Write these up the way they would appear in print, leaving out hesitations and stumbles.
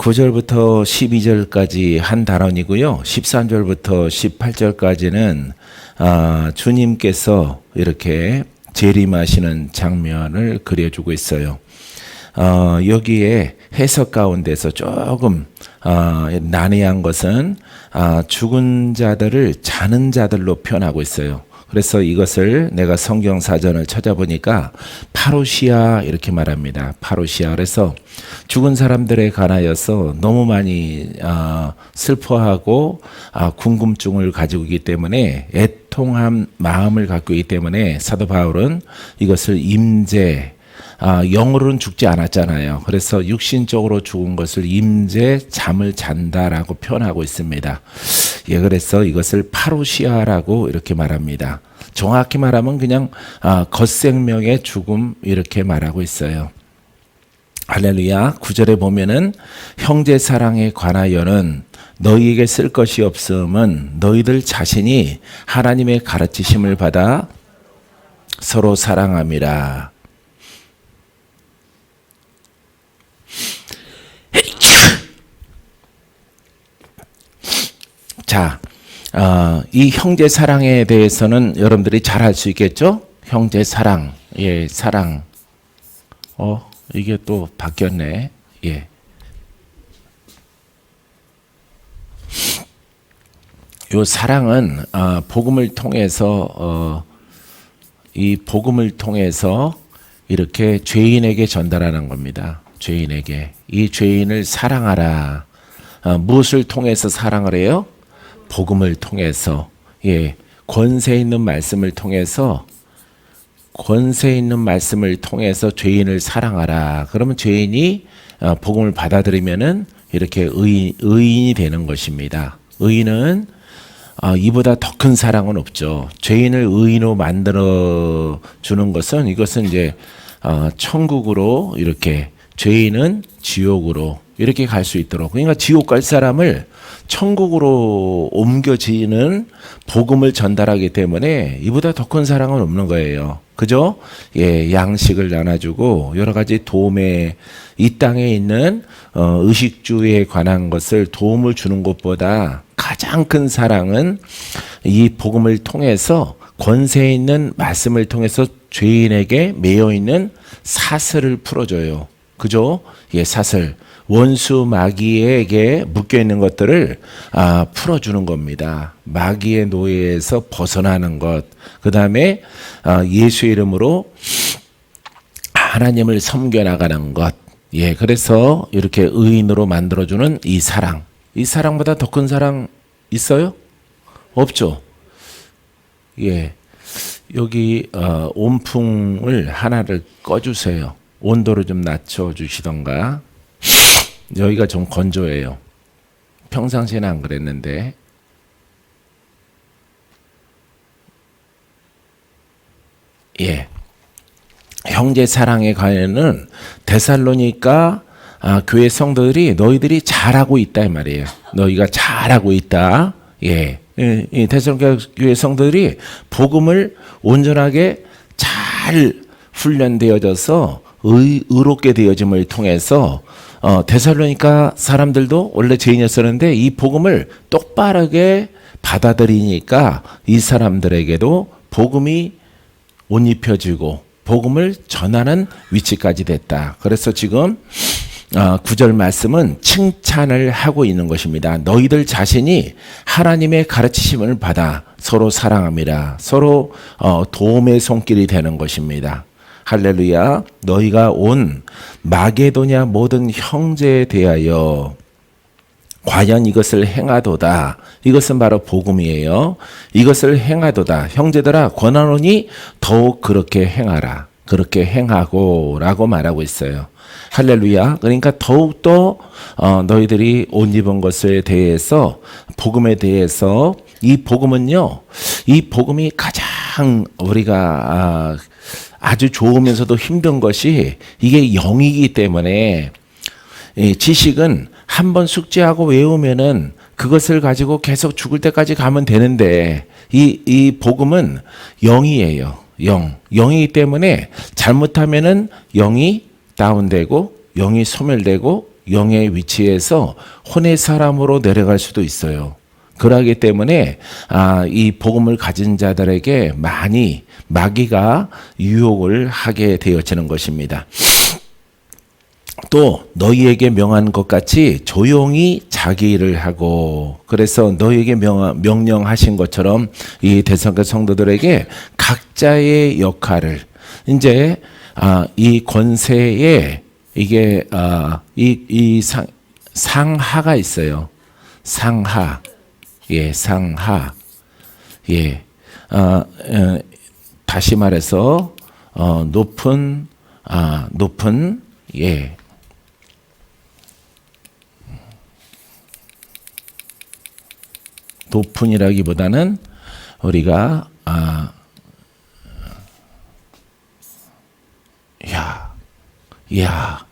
9절부터 12절까지 한 단원이고요. 13절부터 18절까지는 주님께서 이렇게 재림하시는 장면을 그려주고 있어요. 여기에 해석 가운데서 조금 난해한 것은 죽은 자들을 자는 자들로 표현하고 있어요. 그래서 이것을 내가 성경 사전을 찾아보니까 파루시아 이렇게 말합니다. 파루시아. 그래서 죽은 사람들에 관하여서 너무 많이 슬퍼하고 궁금증을 가지고 있기 때문에 애통한 마음을 갖고 있기 때문에 사도 바울은 이것을 임재, 영으로는 죽지 않았잖아요. 그래서 육신적으로 죽은 것을 임재, 잠을 잔다라고 표현하고 있습니다. 예, 그래서 이것을 파루시아라고 이렇게 말합니다. 정확히 말하면 그냥 겉생명의 죽음 이렇게 말하고 있어요. 할렐루야. 9절에 보면은 형제 사랑에 관하여는 너희에게 쓸 것이 없음은 너희들 자신이 하나님의 가르치심을 받아 서로 사랑함이라. 자, 이 형제 사랑에 대해서는 여러분들이 잘 알 수 있겠죠? 형제 사랑, 예, 사랑. 이게 또 바뀌었네. 예. 요 사랑은 복음을 통해서 이 복음을 통해서 이렇게 죄인에게 전달하는 겁니다. 죄인에게 이 죄인을 사랑하라. 무엇을 통해서 사랑을 해요? 복음을 통해서, 예, 권세 있는 말씀을 통해서 죄인을 사랑하라. 그러면 죄인이 복음을 받아들이면은 이렇게 의인이 되는 것입니다. 의인은 이보다 더 큰 사랑은 없죠. 죄인을 의인으로 만들어 주는 것은 이것은 이제 천국으로 이렇게, 죄인은 지옥으로 이렇게 갈 수 있도록, 그러니까 지옥 갈 사람을 천국으로 옮겨지는 복음을 전달하기 때문에 이보다 더 큰 사랑은 없는 거예요. 그죠? 예, 양식을 나눠주고 여러 가지 도움에, 이 땅에 있는 의식주에 관한 것을 도움을 주는 것보다 가장 큰 사랑은 이 복음을 통해서, 권세 있는 말씀을 통해서 죄인에게 매여 있는 사슬을 풀어줘요. 그죠? 예, 사슬. 원수 마귀에게 묶여 있는 것들을 풀어주는 겁니다. 마귀의 노예에서 벗어나는 것. 그 다음에 예수의 이름으로 하나님을 섬겨나가는 것. 예, 그래서 이렇게 의인으로 만들어주는 이 사랑. 이 사랑보다 더 큰 사랑 있어요? 없죠. 예, 여기 온풍을 하나를 꺼주세요. 온도를 좀 낮춰주시던가. 여기가 좀 건조해요. 평상시에는 안 그랬는데. 예, 형제 사랑에 관해는 데살로니가 교회 성도들이 너희들이 잘하고 있다 이 말이에요. 너희가 잘하고 있다. 예, 이 데살로니가 교회 성도들이 복음을 온전하게 잘 훈련되어져서 의롭게 되어짐을 통해서 데살로니가 사람들도 원래 죄인이었었는데 이 복음을 똑바르게 받아들이니까 이 사람들에게도 복음이 옷 입혀지고 복음을 전하는 위치까지 됐다. 그래서 지금 9절 말씀은 칭찬을 하고 있는 것입니다. 너희들 자신이 하나님의 가르치심을 받아 서로 사랑함이라. 서로 도움의 손길이 되는 것입니다. 할렐루야. 너희가 온 마게도냐 모든 형제에 대하여 과연 이것을 행하도다. 이것은 바로 복음이에요. 이것을 행하도다. 형제들아 권하노니 더욱 그렇게 행하라. 그렇게 행하고 라고 말하고 있어요. 할렐루야. 그러니까 더욱더 너희들이 옷 입은 것에 대해서, 복음에 대해서, 이 복음은요, 이 복음이 가장 우리가 아주 좋으면서도 힘든 것이 이게 영이기 때문에, 지식은 한번 숙지하고 외우면은 그것을 가지고 계속 죽을 때까지 가면 되는데, 이 복음은 영이에요. 영이기 때문에 잘못하면은 영이 다운되고 영이 소멸되고 영의 위치에서 혼의 사람으로 내려갈 수도 있어요. 그러기 때문에 이 복음을 가진 자들에게 많이 마귀가 유혹을 하게 되어지는 것입니다. 또 너희에게 명한 것 같이 조용히 자기 일을 하고, 그래서 너희에게 명령하신 것처럼 이 데살로니가 성도들에게 각자의 역할을, 이제 이 권세에 이게 상하가 있어요. 상하. 예, 상하. 예. 다시 말해서 높은 예. 높은이라기보다는 우리가 야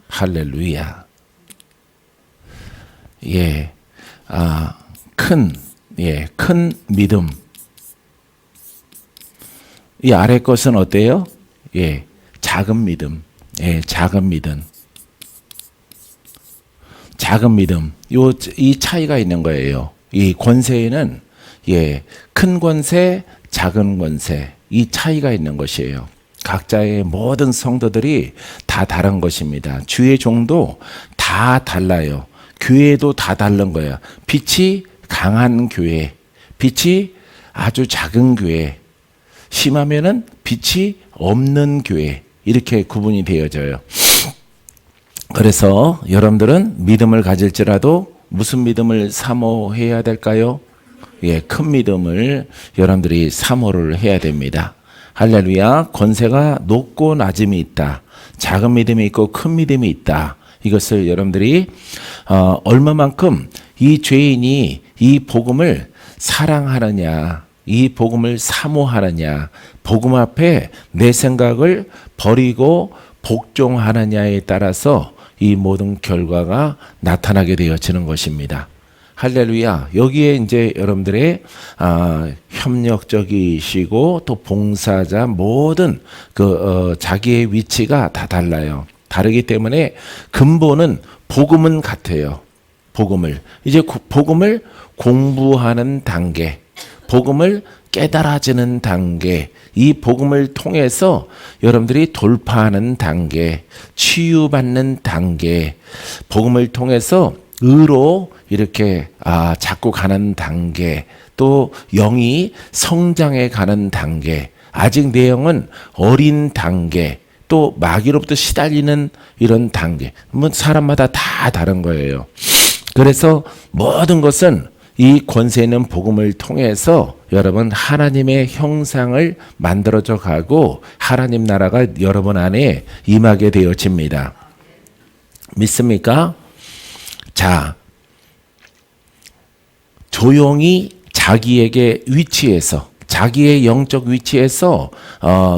할렐루야. 예. 큰 믿음. 이 아래 것은 어때요? 예. 작은 믿음. 예, 작은 믿음. 작은 믿음. 이 차이가 있는 거예요. 이 권세에는 큰 권세, 작은 권세. 이 차이가 있는 것이에요. 각자의 모든 성도들이 다 다른 것입니다. 주의 종도 다 달라요. 교회도 다 다른 거예요. 빛이 강한 교회, 빛이 아주 작은 교회, 심하면은 빛이 없는 교회, 이렇게 구분이 되어져요. 그래서 여러분들은 믿음을 가질지라도 무슨 믿음을 사모해야 될까요? 예, 큰 믿음을 여러분들이 사모를 해야 됩니다. 할렐루야. 권세가 높고 낮음이 있다. 작은 믿음이 있고 큰 믿음이 있다. 이것을 여러분들이 얼마만큼 이 죄인이 이 복음을 사랑하느냐, 이 복음을 사모하느냐, 복음 앞에 내 생각을 버리고 복종하느냐에 따라서 이 모든 결과가 나타나게 되어지는 것입니다. 할렐루야. 여기에 이제 여러분들의 협력적이시고 또 봉사자 모든 자기의 위치가 다 달라요. 다르기 때문에 근본은 복음은 같아요. 복음을 공부하는 단계, 복음을 깨달아지는 단계, 이 복음을 통해서 여러분들이 돌파하는 단계, 치유받는 단계, 복음을 통해서 의로 이렇게 자꾸 가는 단계, 또 영이 성장해 가는 단계, 아직 내 영은 어린 단계, 또 마귀로부터 시달리는 이런 단계. 사람마다 다 다른 거예요. 그래서 모든 것은 이 권세 있는 복음을 통해서 여러분 하나님의 형상을 만들어져 가고 하나님 나라가 여러분 안에 임하게 되어집니다. 믿습니까? 자, 조용히 자기에게 위치해서, 자기의 영적 위치에서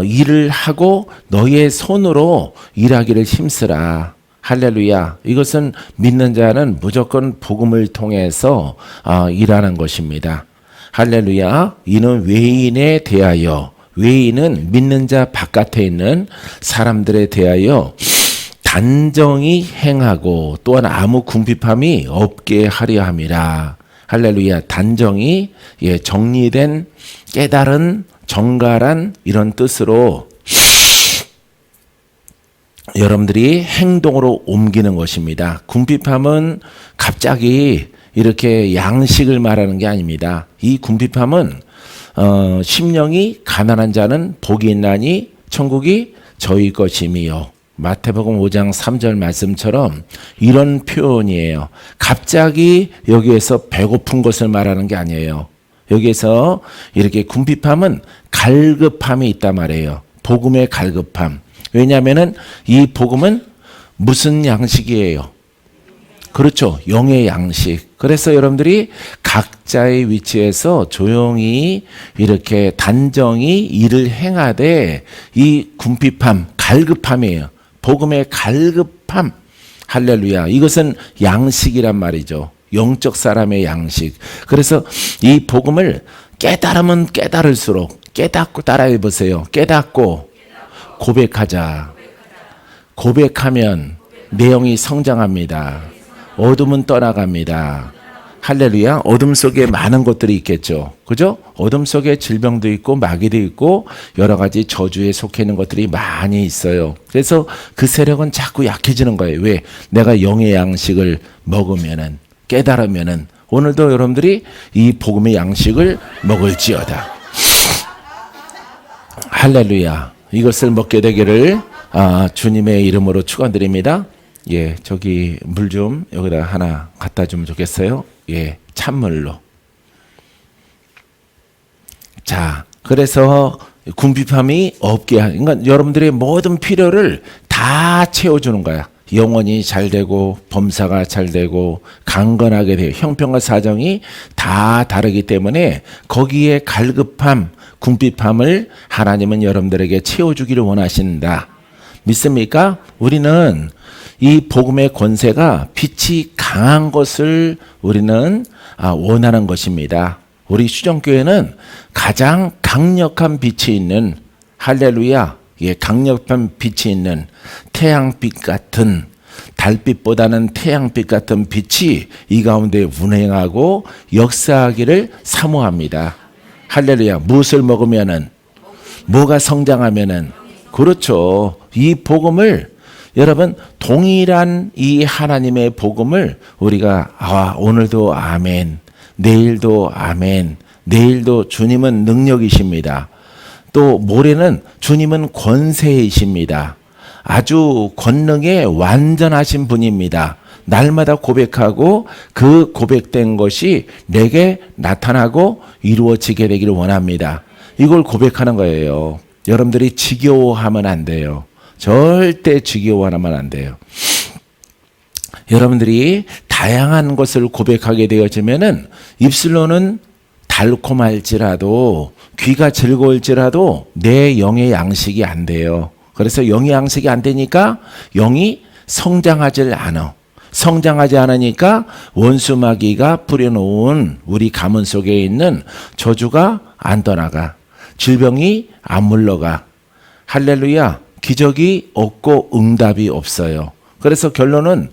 일을 하고 너의 손으로 일하기를 힘쓰라. 할렐루야. 이것은 믿는 자는 무조건 복음을 통해서 일하는 것입니다. 할렐루야. 이는 외인에 대하여, 외인은 믿는 자 바깥에 있는 사람들에 대하여 단정히 행하고 또한 아무 궁핍함이 없게 하려 함이라. 할렐루야. 단정히 정리된 깨달은 정갈한 이런 뜻으로 여러분들이 행동으로 옮기는 것입니다. 궁핍함은 갑자기 이렇게 양식을 말하는 게 아닙니다. 이 궁핍함은 심령이 가난한 자는 복이 있나니 천국이 저희 것임이요. 마태복음 5장 3절 말씀처럼 이런 표현이에요. 갑자기 여기에서 배고픈 것을 말하는 게 아니에요. 여기에서 이렇게 궁핍함은 갈급함이 있단 말이에요. 복음의 갈급함. 왜냐하면은 이 복음은 무슨 양식이에요? 그렇죠. 영의 양식. 그래서 여러분들이 각자의 위치에서 조용히 이렇게 단정히 일을 행하되 이 궁핍함, 갈급함이에요. 복음의 갈급함. 할렐루야. 이것은 양식이란 말이죠. 영적 사람의 양식. 그래서 이 복음을 깨달으면 깨달을수록 깨닫고 따라해 보세요. 깨닫고 고백하자. 고백하면 내용이 성장합니다. 어둠은 떠나갑니다. 할렐루야. 어둠 속에 많은 것들이 있겠죠. 그죠? 어둠 속에 질병도 있고 마귀도 있고 여러 가지 저주에 속해 있는 것들이 많이 있어요. 그래서 그 세력은 자꾸 약해지는 거예요. 왜? 내가 영의 양식을 먹으면은, 깨달으면은, 오늘도 여러분들이 이 복음의 양식을 먹을지어다. 할렐루야. 이것을 먹게 되기를 주님의 이름으로 축원드립니다. 예, 저기 물 좀 여기다 하나 갖다 주면 좋겠어요. 예, 찬물로. 자, 그래서 궁핍함이 없게 그러니까 여러분들의 모든 필요를 다 채워주는 거야. 영혼이 잘 되고 범사가 잘 되고 강건하게 돼요. 형편과 사정이 다 다르기 때문에 거기에 갈급함, 궁핍함을 하나님은 여러분들에게 채워주기를 원하신다. 믿습니까? 우리는 이 복음의 권세가 빛이 강한 것을 우리는 원하는 것입니다. 우리 수정교회는 가장 강력한 빛이 있는 할렐루야, 예, 강력한 빛이 있는 태양빛 같은 달빛보다는 태양빛 같은 빛이 이 가운데 운행하고 역사하기를 사모합니다. 할렐루야. 무엇을 먹으면은 뭐가 성장하면은 그렇죠. 이 복음을 여러분 동일한 이 하나님의 복음을 우리가 오늘도 아멘, 내일도 아멘, 내일도 주님은 능력이십니다. 또 모레는 주님은 권세이십니다. 아주 권능에 완전하신 분입니다. 날마다 고백하고 그 고백된 것이 내게 나타나고 이루어지게 되기를 원합니다. 이걸 고백하는 거예요. 여러분들이 지겨워하면 안 돼요. 절대 지겨워하면 안 돼요. 여러분들이 다양한 것을 고백하게 되어지면은 입술로는 달콤할지라도 귀가 즐거울지라도 내 영의 양식이 안 돼요. 그래서 영의 양식이 안 되니까 영이 성장하질 않아. 성장하지 않으니까 원수 마귀가 뿌려놓은 우리 가문 속에 있는 저주가 안 떠나가. 질병이 안 물러가. 할렐루야. 기적이 없고 응답이 없어요. 그래서 결론은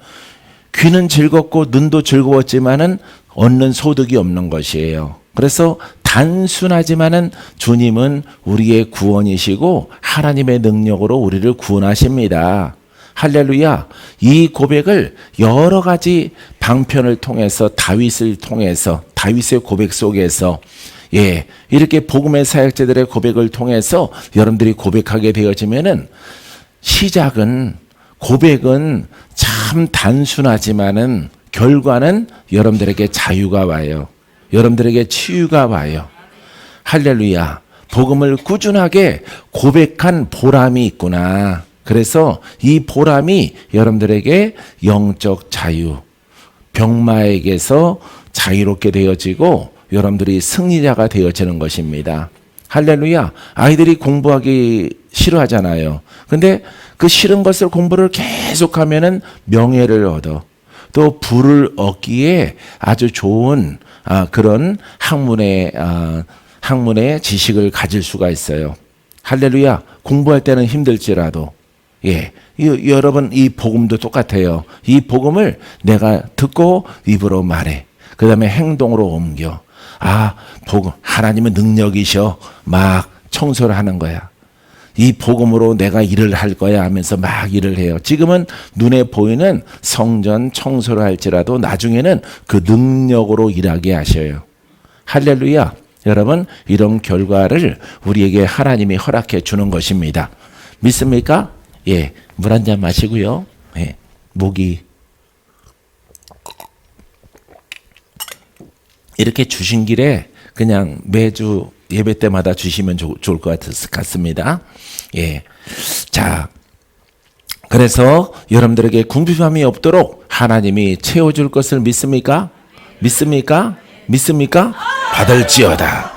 귀는 즐겁고 눈도 즐거웠지만은 얻는 소득이 없는 것이에요. 그래서 단순하지만은 주님은 우리의 구원이시고 하나님의 능력으로 우리를 구원하십니다. 할렐루야. 이 고백을 여러 가지 방편을 통해서 다윗을 통해서 다윗의 고백 속에서 예, 이렇게 복음의 사역자들의 고백을 통해서 여러분들이 고백하게 되어지면은 시작은 고백은 참 단순하지만은 결과는 여러분들에게 자유가 와요. 여러분들에게 치유가 와요. 할렐루야. 복음을 꾸준하게 고백한 보람이 있구나. 그래서 이 보람이 여러분들에게 영적 자유, 병마에게서 자유롭게 되어지고 여러분들이 승리자가 되어지는 것입니다. 할렐루야. 아이들이 공부하기 싫어하잖아요. 근데 그 싫은 것을 공부를 계속하면은 명예를 얻어. 또 부를 얻기에 아주 좋은 그런 학문의 지식을 가질 수가 있어요. 할렐루야. 공부할 때는 힘들지라도 예, 여러분 이 복음도 똑같아요. 이 복음을 내가 듣고 입으로 말해. 그 다음에 행동으로 옮겨. 복음 하나님은 능력이셔. 막 청소를 하는 거야. 이 복음으로 내가 일을 할 거야 하면서 막 일을 해요. 지금은 눈에 보이는 성전 청소를 할지라도 나중에는 그 능력으로 일하게 하셔요. 할렐루야. 여러분 이런 결과를 우리에게 하나님이 허락해 주는 것입니다. 믿습니까? 예, 물 한 잔 마시고요. 예, 목이 이렇게 주신 길에 그냥 매주 예배 때마다 주시면 좋을 것 같습니다. 예, 자, 그래서 여러분들에게 궁핍함이 없도록 하나님이 채워줄 것을 믿습니까? 믿습니까? 믿습니까? 받을지어다.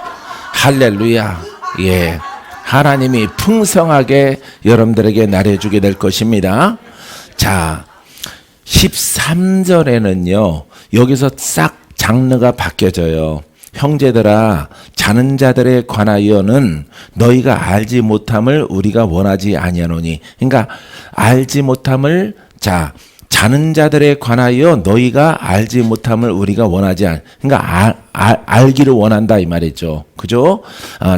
할렐루야. 예. 하나님이 풍성하게 여러분들에게 나눠주게 될 것입니다. 자, 13절에는요, 여기서 싹 장르가 바뀌어져요. 형제들아, 자는 자들에 관하여는 너희가 알지 못함을 우리가 원하지 아니하노니. 그러니까 알지 못함을 자는 자들에 관하여 너희가 알지 못함을 우리가 원하지 않. 그러니까 알기를 원한다 이 말이죠. 그죠?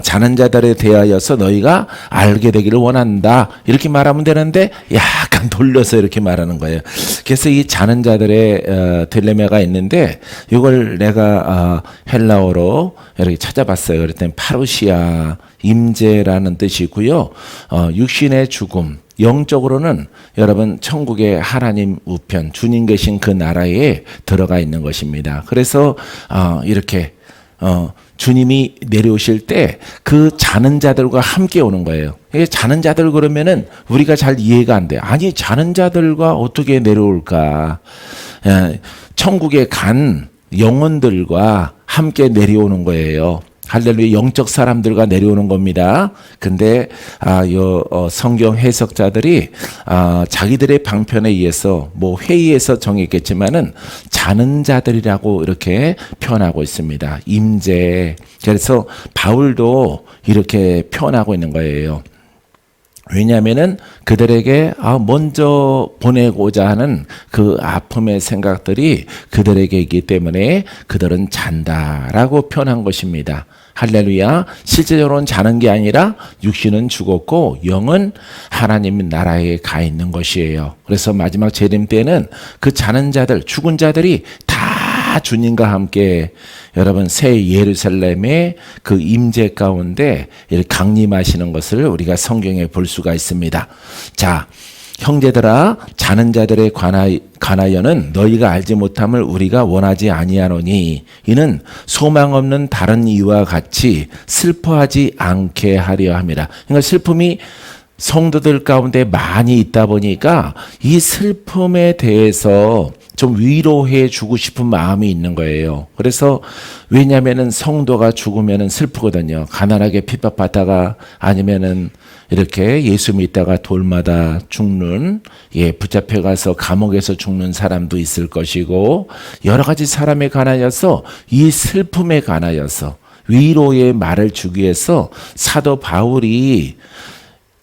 자는 자들에 대하여서 너희가 알게 되기를 원한다. 이렇게 말하면 되는데 약간 돌려서 이렇게 말하는 거예요. 그래서 이 자는 자들의 딜레마가 있는데 이걸 내가 헬라어로 이렇게 찾아봤어요. 그랬더니 파루시아, 임재라는 뜻이고요. 육신의 죽음. 영적으로는 여러분 천국의 하나님 우편 주님 계신 그 나라에 들어가 있는 것입니다. 그래서 이렇게 주님이 내려오실 때 그 자는 자들과 함께 오는 거예요. 자는 자들 그러면은 우리가 잘 이해가 안 돼. 아니 자는 자들과 어떻게 내려올까? 천국에 간 영혼들과 함께 내려오는 거예요. 할렐루야. 영적 사람들과 내려오는 겁니다. 근데 성경 해석자들이 자기들의 방편에 의해서 뭐 회의에서 정했겠지만은 자는 자들이라고 이렇게 표현하고 있습니다. 임재. 그래서 바울도 이렇게 표현하고 있는 거예요. 왜냐하면은 그들에게 먼저 보내고자 하는 그 아픔의 생각들이 그들에게 있기 때문에 그들은 잔다라고 표현한 것입니다. 할렐루야. 실제적으로는 자는 게 아니라 육신은 죽었고 영은 하나님 나라에 가 있는 것이에요. 그래서 마지막 재림 때는 그 자는 자들, 죽은 자들이 다 주님과 함께 여러분 새 예루살렘의 그 임재 가운데 이렇게 강림하시는 것을 우리가 성경에 볼 수가 있습니다. 자, 형제들아 자는 자들에 관하여는 너희가 알지 못함을 우리가 원하지 아니하노니 이는 소망 없는 다른 이와 같이 슬퍼하지 않게 하려 함이라. 그러니까 슬픔이 성도들 가운데 많이 있다 보니까 이 슬픔에 대해서 좀 위로해 주고 싶은 마음이 있는 거예요. 그래서 왜냐면은 성도가 죽으면은 슬프거든요. 가난하게 핍박받다가 아니면은 이렇게 예수 믿다가 돌마다 죽는, 붙잡혀 가서 감옥에서 죽는 사람도 있을 것이고 여러 가지 사람에 관하여서 이 슬픔에 관하여서 위로의 말을 주기 위해서 사도 바울이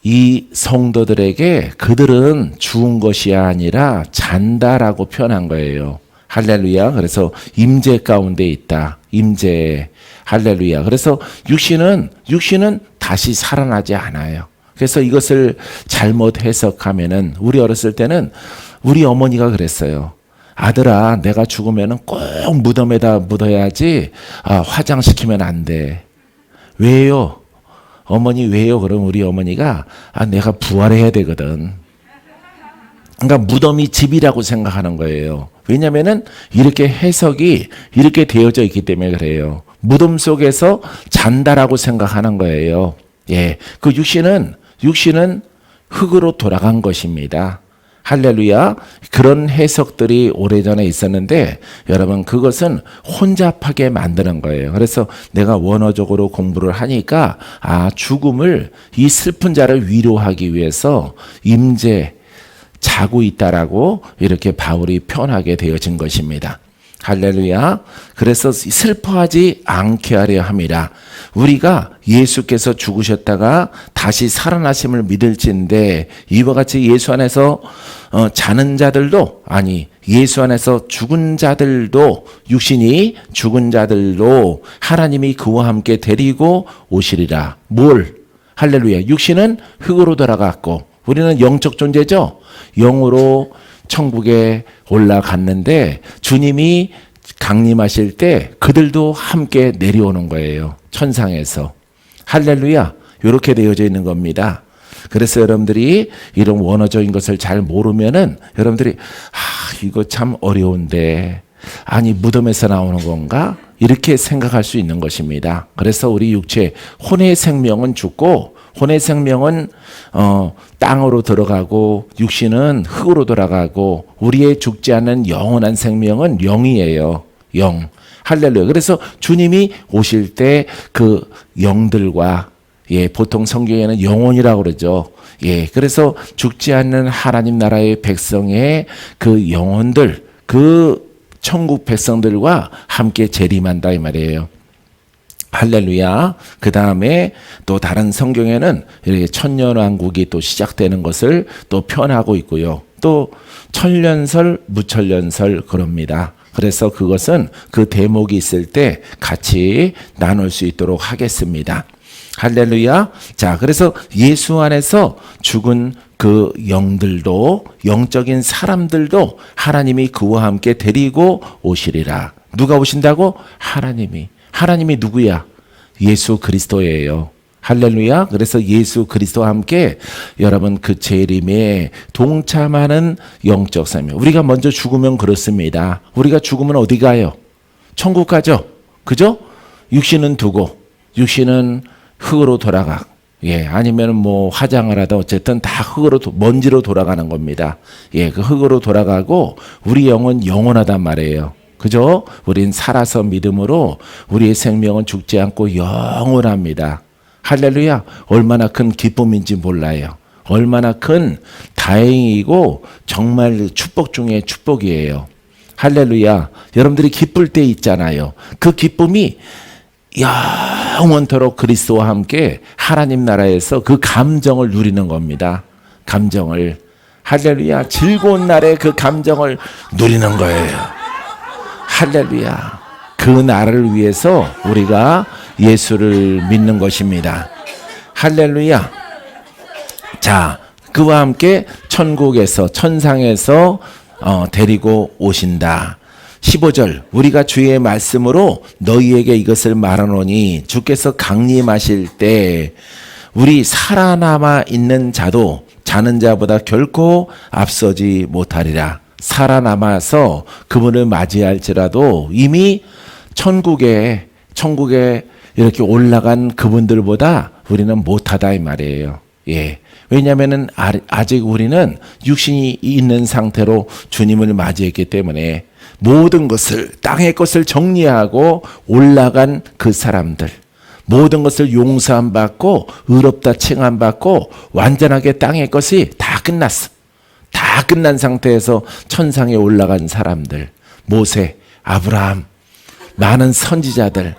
이 성도들에게 그들은 죽은 것이 아니라 잔다라고 표현한 거예요. 할렐루야. 그래서 임재 가운데 있다. 임재. 할렐루야. 그래서 육신은 다시 살아나지 않아요. 그래서 이것을 잘못 해석하면은 우리 어렸을 때는 우리 어머니가 그랬어요. 아들아, 내가 죽으면은 꼭 무덤에다 묻어야지 화장시키면 안 돼. 왜요? 어머니 왜요? 그럼 우리 어머니가 내가 부활해야 되거든. 그러니까 무덤이 집이라고 생각하는 거예요. 왜냐면은 이렇게 해석이 이렇게 되어져 있기 때문에 그래요. 무덤 속에서 잔다라고 생각하는 거예요. 그 육신은 흙으로 돌아간 것입니다. 할렐루야. 그런 해석들이 오래전에 있었는데 여러분 그것은 혼잡하게 만드는 거예요. 그래서 내가 원어적으로 공부를 하니까 죽음을 이 슬픈 자를 위로하기 위해서 임재 자고 있다라고 이렇게 바울이 표현하게 되어진 것입니다. 할렐루야. 그래서 슬퍼하지 않게 하려 함이라. 우리가 예수께서 죽으셨다가 다시 살아나심을 믿을진데 이와 같이 예수 안에서 자는 자들도 예수 안에서 죽은 자들도 육신이 죽은 자들도 하나님이 그와 함께 데리고 오시리라. 뭘? 할렐루야. 육신은 흙으로 돌아갔고 우리는 영적 존재죠. 영으로 천국에 올라갔는데 주님이 강림하실 때 그들도 함께 내려오는 거예요. 천상에서. 할렐루야. 이렇게 되어져 있는 겁니다. 그래서 여러분들이 이런 원어적인 것을 잘 모르면은 여러분들이 이거 참 어려운데 무덤에서 나오는 건가? 이렇게 생각할 수 있는 것입니다. 그래서 우리 육체 혼의 생명은 죽고 혼의 생명은 땅으로 들어가고 육신은 흙으로 돌아가고 우리의 죽지 않는 영원한 생명은 영이에요. 영. 할렐루야. 그래서 주님이 오실 때 그 영들과 보통 성경에는 영혼이라고 그러죠. 그래서 죽지 않는 하나님 나라의 백성의 그 영혼들, 그 천국 백성들과 함께 재림한다 이 말이에요. 할렐루야. 그 다음에 또 다른 성경에는 이렇게 천년왕국이 또 시작되는 것을 또 표현하고 있고요. 또 천년설, 무천년설 그럽니다. 그래서 그것은 그 대목이 있을 때 같이 나눌 수 있도록 하겠습니다. 할렐루야. 자, 그래서 예수 안에서 죽은 그 영들도, 영적인 사람들도 하나님이 그와 함께 데리고 오시리라. 누가 오신다고? 하나님이. 하나님이 누구야? 예수 그리스도예요. 할렐루야. 그래서 예수 그리스도와 함께 여러분 그 재림에 동참하는 영적 삶이에요. 우리가 먼저 죽으면 그렇습니다. 우리가 죽으면 어디 가요? 천국 가죠. 그죠? 육신은 두고, 육신은 흙으로 돌아가. 예, 아니면 뭐 화장을 하다 어쨌든 다 흙으로, 먼지로 돌아가는 겁니다. 예, 그 흙으로 돌아가고 우리 영은 영원하단 말이에요. 그죠? 우린 살아서 믿음으로 우리의 생명은 죽지 않고 영원합니다. 할렐루야. 얼마나 큰 기쁨인지 몰라요. 얼마나 큰 다행이고 정말 축복 중에 축복이에요. 할렐루야. 여러분들이 기쁠 때 있잖아요. 그 기쁨이 영원토록 그리스도와 함께 하나님 나라에서 그 감정을 누리는 겁니다. 감정을. 할렐루야. 즐거운 날에 그 감정을 누리는 거예요. 할렐루야. 그 나라를 위해서 우리가 예수를 믿는 것입니다. 할렐루야. 자, 그와 함께 천국에서, 천상에서 데리고 오신다. 15절, 우리가 주의 말씀으로 너희에게 이것을 말하노니 주께서 강림하실 때 우리 살아남아 있는 자도 자는 자보다 결코 앞서지 못하리라. 살아남아서 그분을 맞이할지라도 이미 천국에 이렇게 올라간 그분들보다 우리는 못하다 이 말이에요. 예. 왜냐하면은 아직 우리는 육신이 있는 상태로 주님을 맞이했기 때문에 모든 것을, 땅의 것을 정리하고 올라간 그 사람들, 모든 것을 용서함 받고 의롭다 칭함 받고 완전하게 땅의 것이 다 끝났어. 다 끝난 상태에서 천상에 올라간 사람들, 모세, 아브라함, 많은 선지자들,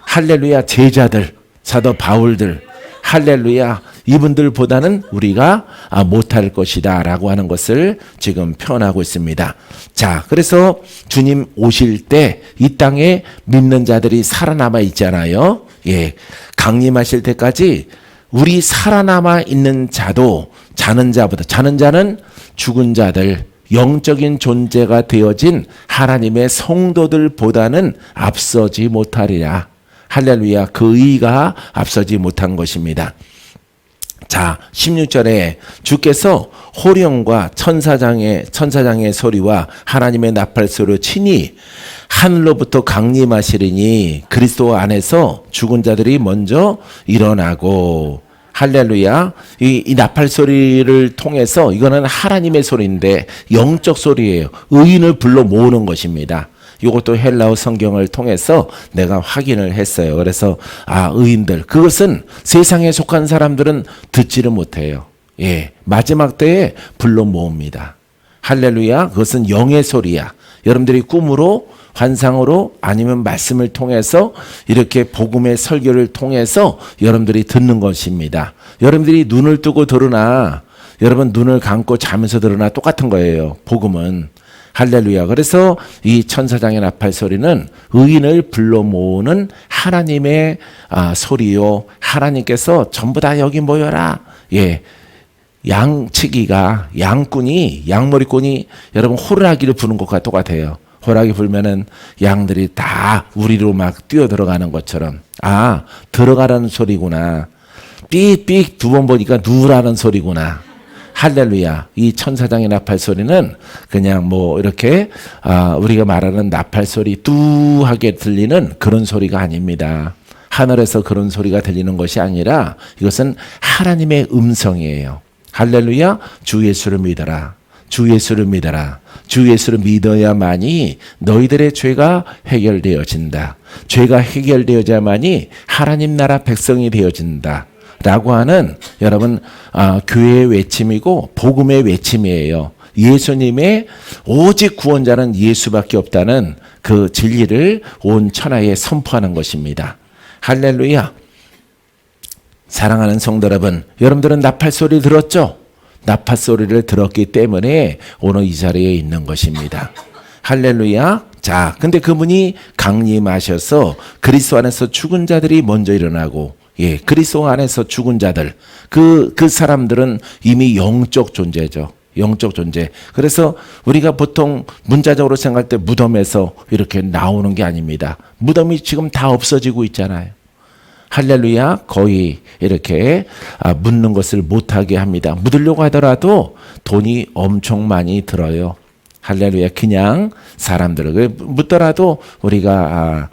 할렐루야, 제자들, 사도 바울들, 할렐루야, 이분들보다는 우리가 못할 것이다 라고 하는 것을 지금 표현하고 있습니다. 자, 그래서 주님 오실 때 이 땅에 믿는 자들이 살아남아 있잖아요. 예, 강림하실 때까지 우리 살아남아 있는 자도 자는 자보다, 자는 자는 죽은 자들, 영적인 존재가 되어진 하나님의 성도들보다는 앞서지 못하리라. 할렐루야. 그 의가 앞서지 못한 것입니다. 자, 16절에 주께서 호령과 천사장의 소리와 하나님의 나팔 소리로 치니 하늘로부터 강림하시리니 그리스도 안에서 죽은 자들이 먼저 일어나고. 할렐루야. 이 나팔 소리를 통해서 이거는 하나님의 소리인데 영적 소리예요. 의인을 불러 모으는 것입니다. 이것도 헬라어 성경을 통해서 내가 확인을 했어요. 그래서 의인들, 그것은 세상에 속한 사람들은 듣지를 못해요. 예, 마지막 때에 불러 모읍니다. 할렐루야. 그것은 영의 소리야. 여러분들이 꿈으로, 환상으로, 아니면 말씀을 통해서 이렇게 복음의 설교를 통해서 여러분들이 듣는 것입니다. 여러분들이 눈을 뜨고 들으나, 여러분 눈을 감고 자면서 들으나 똑같은 거예요. 복음은. 할렐루야. 그래서 이 천사장의 나팔 소리는 의인을 불러 모으는 하나님의 소리요. 하나님께서 전부 다 여기 모여라. 예. 양머리꾼이 여러분 호루라기를 부는 것과 똑같아요. 호루라기 불면은 양들이 다 우리로 막 뛰어 들어가는 것처럼. 들어가라는 소리구나. 삑삑 두 번 보니까 누라는 소리구나. 할렐루야. 이 천사장의 나팔 소리는 그냥 뭐 이렇게 우리가 말하는 나팔 소리 뚜하게 들리는 그런 소리가 아닙니다. 하늘에서 그런 소리가 들리는 것이 아니라 이것은 하나님의 음성이에요. 할렐루야. 주 예수를 믿어라. 주 예수를 믿어라. 주 예수를 믿어야만이 너희들의 죄가 해결되어진다. 죄가 해결되어야만이 하나님 나라 백성이 되어진다. 라고 하는 여러분 교회의 외침이고 복음의 외침이에요. 예수님의 오직 구원자는 예수밖에 없다는 그 진리를 온 천하에 선포하는 것입니다. 할렐루야. 사랑하는 성도 여러분, 여러분들은 나팔 소리 들었죠? 나팔 소리를 들었기 때문에 오늘 이 자리에 있는 것입니다. 할렐루야. 자, 근데 그분이 강림하셔서 그리스도 안에서 죽은 자들이 먼저 일어나고, 예, 그리스도 안에서 죽은 자들, 그 사람들은 이미 영적 존재죠. 영적 존재. 그래서 우리가 보통 문자적으로 생각할 때 무덤에서 이렇게 나오는 게 아닙니다. 무덤이 지금 다 없어지고 있잖아요. 할렐루야. 거의 이렇게 묻는 것을 못하게 합니다. 묻으려고 하더라도 돈이 엄청 많이 들어요. 할렐루야. 그냥 사람들을 묻더라도 우리가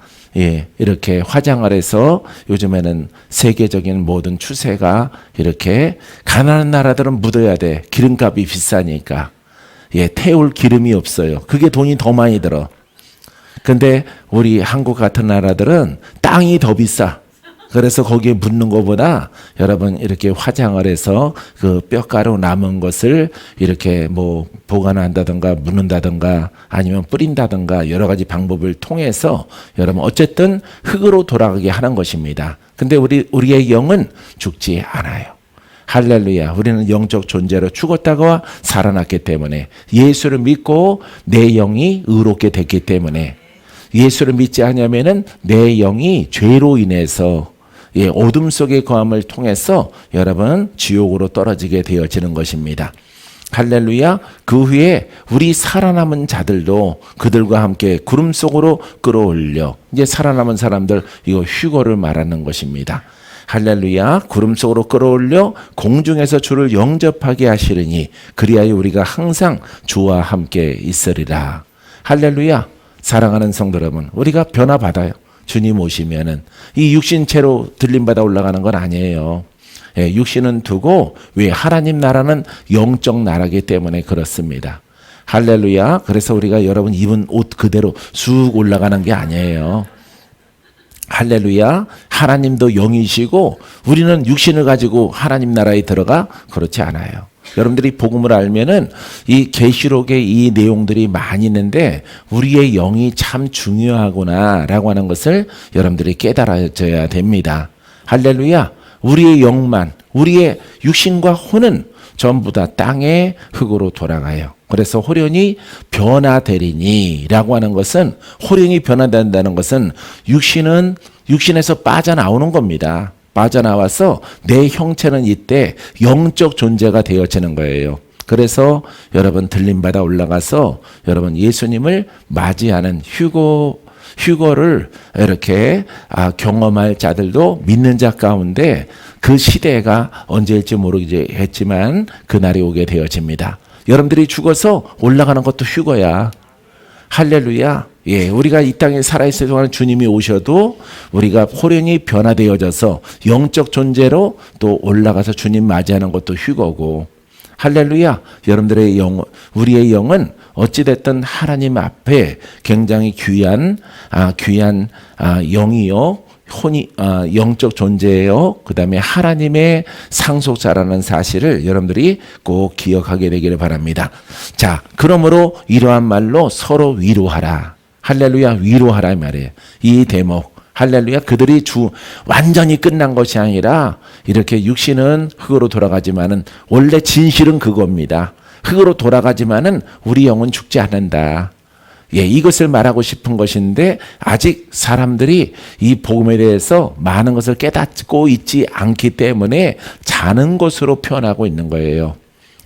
이렇게 화장을 해서 요즘에는 세계적인 모든 추세가 이렇게 가난한 나라들은 묻어야 돼. 기름값이 비싸니까. 태울 기름이 없어요. 그게 돈이 더 많이 들어. 근데 우리 한국 같은 나라들은 땅이 더 비싸. 그래서 거기에 묻는 것보다 여러분 이렇게 화장을 해서 그 뼈가루 남은 것을 이렇게 뭐 보관한다든가 묻는다든가 아니면 뿌린다든가 여러 가지 방법을 통해서 여러분 어쨌든 흙으로 돌아가게 하는 것입니다. 근데 우리의 영은 죽지 않아요. 할렐루야. 우리는 영적 존재로 죽었다가 살아났기 때문에 예수를 믿고 내 영이 의롭게 됐기 때문에 예수를 믿지 않으면은 내 영이 죄로 인해서 어둠 속의 거함을 통해서 여러분 지옥으로 떨어지게 되어지는 것입니다. 할렐루야. 그 후에 우리 살아남은 자들도 그들과 함께 구름 속으로 끌어올려. 이제 살아남은 사람들 이거 휴거를 말하는 것입니다. 할렐루야. 구름 속으로 끌어올려 공중에서 주를 영접하게 하시리니 그리하여 우리가 항상 주와 함께 있으리라. 할렐루야. 사랑하는 성도 여러분, 우리가 변화받아요. 주님 오시면은 이 육신체로 들림받아 올라가는 건 아니에요. 육신은 두고 왜 하나님 나라는 영적 나라이기 때문에 그렇습니다. 할렐루야. 그래서 우리가 여러분 입은 옷 그대로 쑥 올라가는 게 아니에요. 할렐루야. 하나님도 영이시고 우리는 육신을 가지고 하나님 나라에 들어가 그렇지 않아요. 여러분들이 복음을 알면은 이 계시록에 이 내용들이 많이 있는데 우리의 영이 참 중요하구나라고 하는 것을 여러분들이 깨달아져야 됩니다. 할렐루야. 우리의 영만, 우리의 육신과 혼은 전부 다 땅의 흙으로 돌아가요. 그래서 호련히 변화되리니라고 하는 것은 호련히 변화된다는 것은 육신에서 빠져나오는 겁니다. 빠져나와서 내 형체는 이때 영적 존재가 되어지는 거예요. 그래서 여러분 들림받아 올라가서 여러분 예수님을 맞이하는 휴거를 이렇게 경험할 자들도 믿는 자 가운데 그 시대가 언제일지 모르겠지만 그날이 오게 되어집니다. 여러분들이 죽어서 올라가는 것도 휴거야. 할렐루야. 우리가 이 땅에 살아있을 동안 주님이 오셔도 우리가 호련히 변화되어져서 영적 존재로 또 올라가서 주님 맞이하는 것도 휴거고. 할렐루야. 여러분들의 우리의 영은 어찌됐든 하나님 앞에 굉장히 귀한 영이요. 영적 존재예요. 그 다음에 하나님의 상속자라는 사실을 여러분들이 꼭 기억하게 되기를 바랍니다. 자, 그러므로 이러한 말로 서로 위로하라. 할렐루야. 위로하라 이 말이에요. 이 대목. 할렐루야. 그들이 완전히 끝난 것이 아니라 이렇게 육신은 흙으로 돌아가지만은 원래 진실은 그겁니다. 흙으로 돌아가지만은 우리 영은 죽지 않는다. 이것을 말하고 싶은 것인데 아직 사람들이 이 복음에 대해서 많은 것을 깨닫고 있지 않기 때문에 자는 것으로 표현하고 있는 거예요.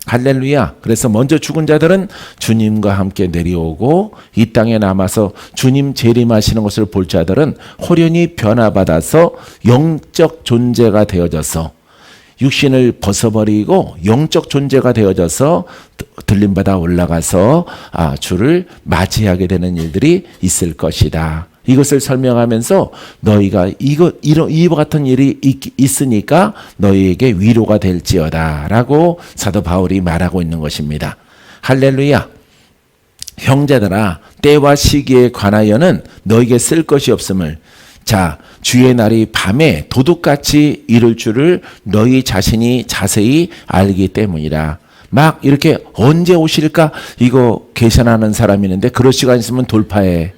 할렐루야. 그래서 먼저 죽은 자들은 주님과 함께 내려오고 이 땅에 남아서 주님 재림하시는 것을 볼 자들은 호련히 변화받아서 영적 존재가 되어져서 육신을 벗어버리고 영적 존재가 되어져서 들림받아 올라가서 주를 맞이하게 되는 일들이 있을 것이다. 이것을 설명하면서 너희가 이와 같은 일이 있으니까 너희에게 위로가 될지어다 라고 사도 바울이 말하고 있는 것입니다. 할렐루야. 형제들아, 때와 시기에 관하여는 너희에게 쓸 것이 없음을, 자, 주의 날이 밤에 도둑같이 이룰 줄을 너희 자신이 자세히 알기 때문이라. 막 이렇게 언제 오실까 이거 계산하는 사람이 있는데 그럴 시간 있으면 돌파해.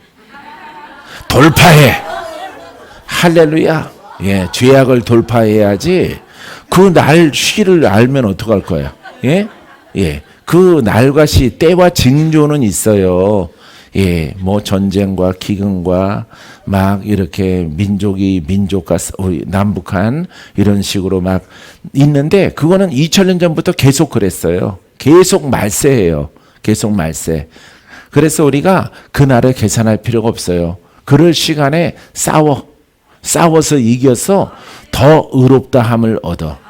할렐루야. 죄악을 돌파해야지. 그 날 시기를 알면 어떡할 거야. 예? 예. 그 날과 시, 때와 징조는 있어요. 예, 뭐 전쟁과 기근과 막 이렇게 민족과 우리 남북한 이런 식으로 막 있는데 그거는 2000년 전부터 계속 그랬어요. 계속 말세예요. 계속 말세. 그래서 우리가 그날을 계산할 필요가 없어요. 그럴 시간에 싸워서 이겨서 더 의롭다함을 얻어.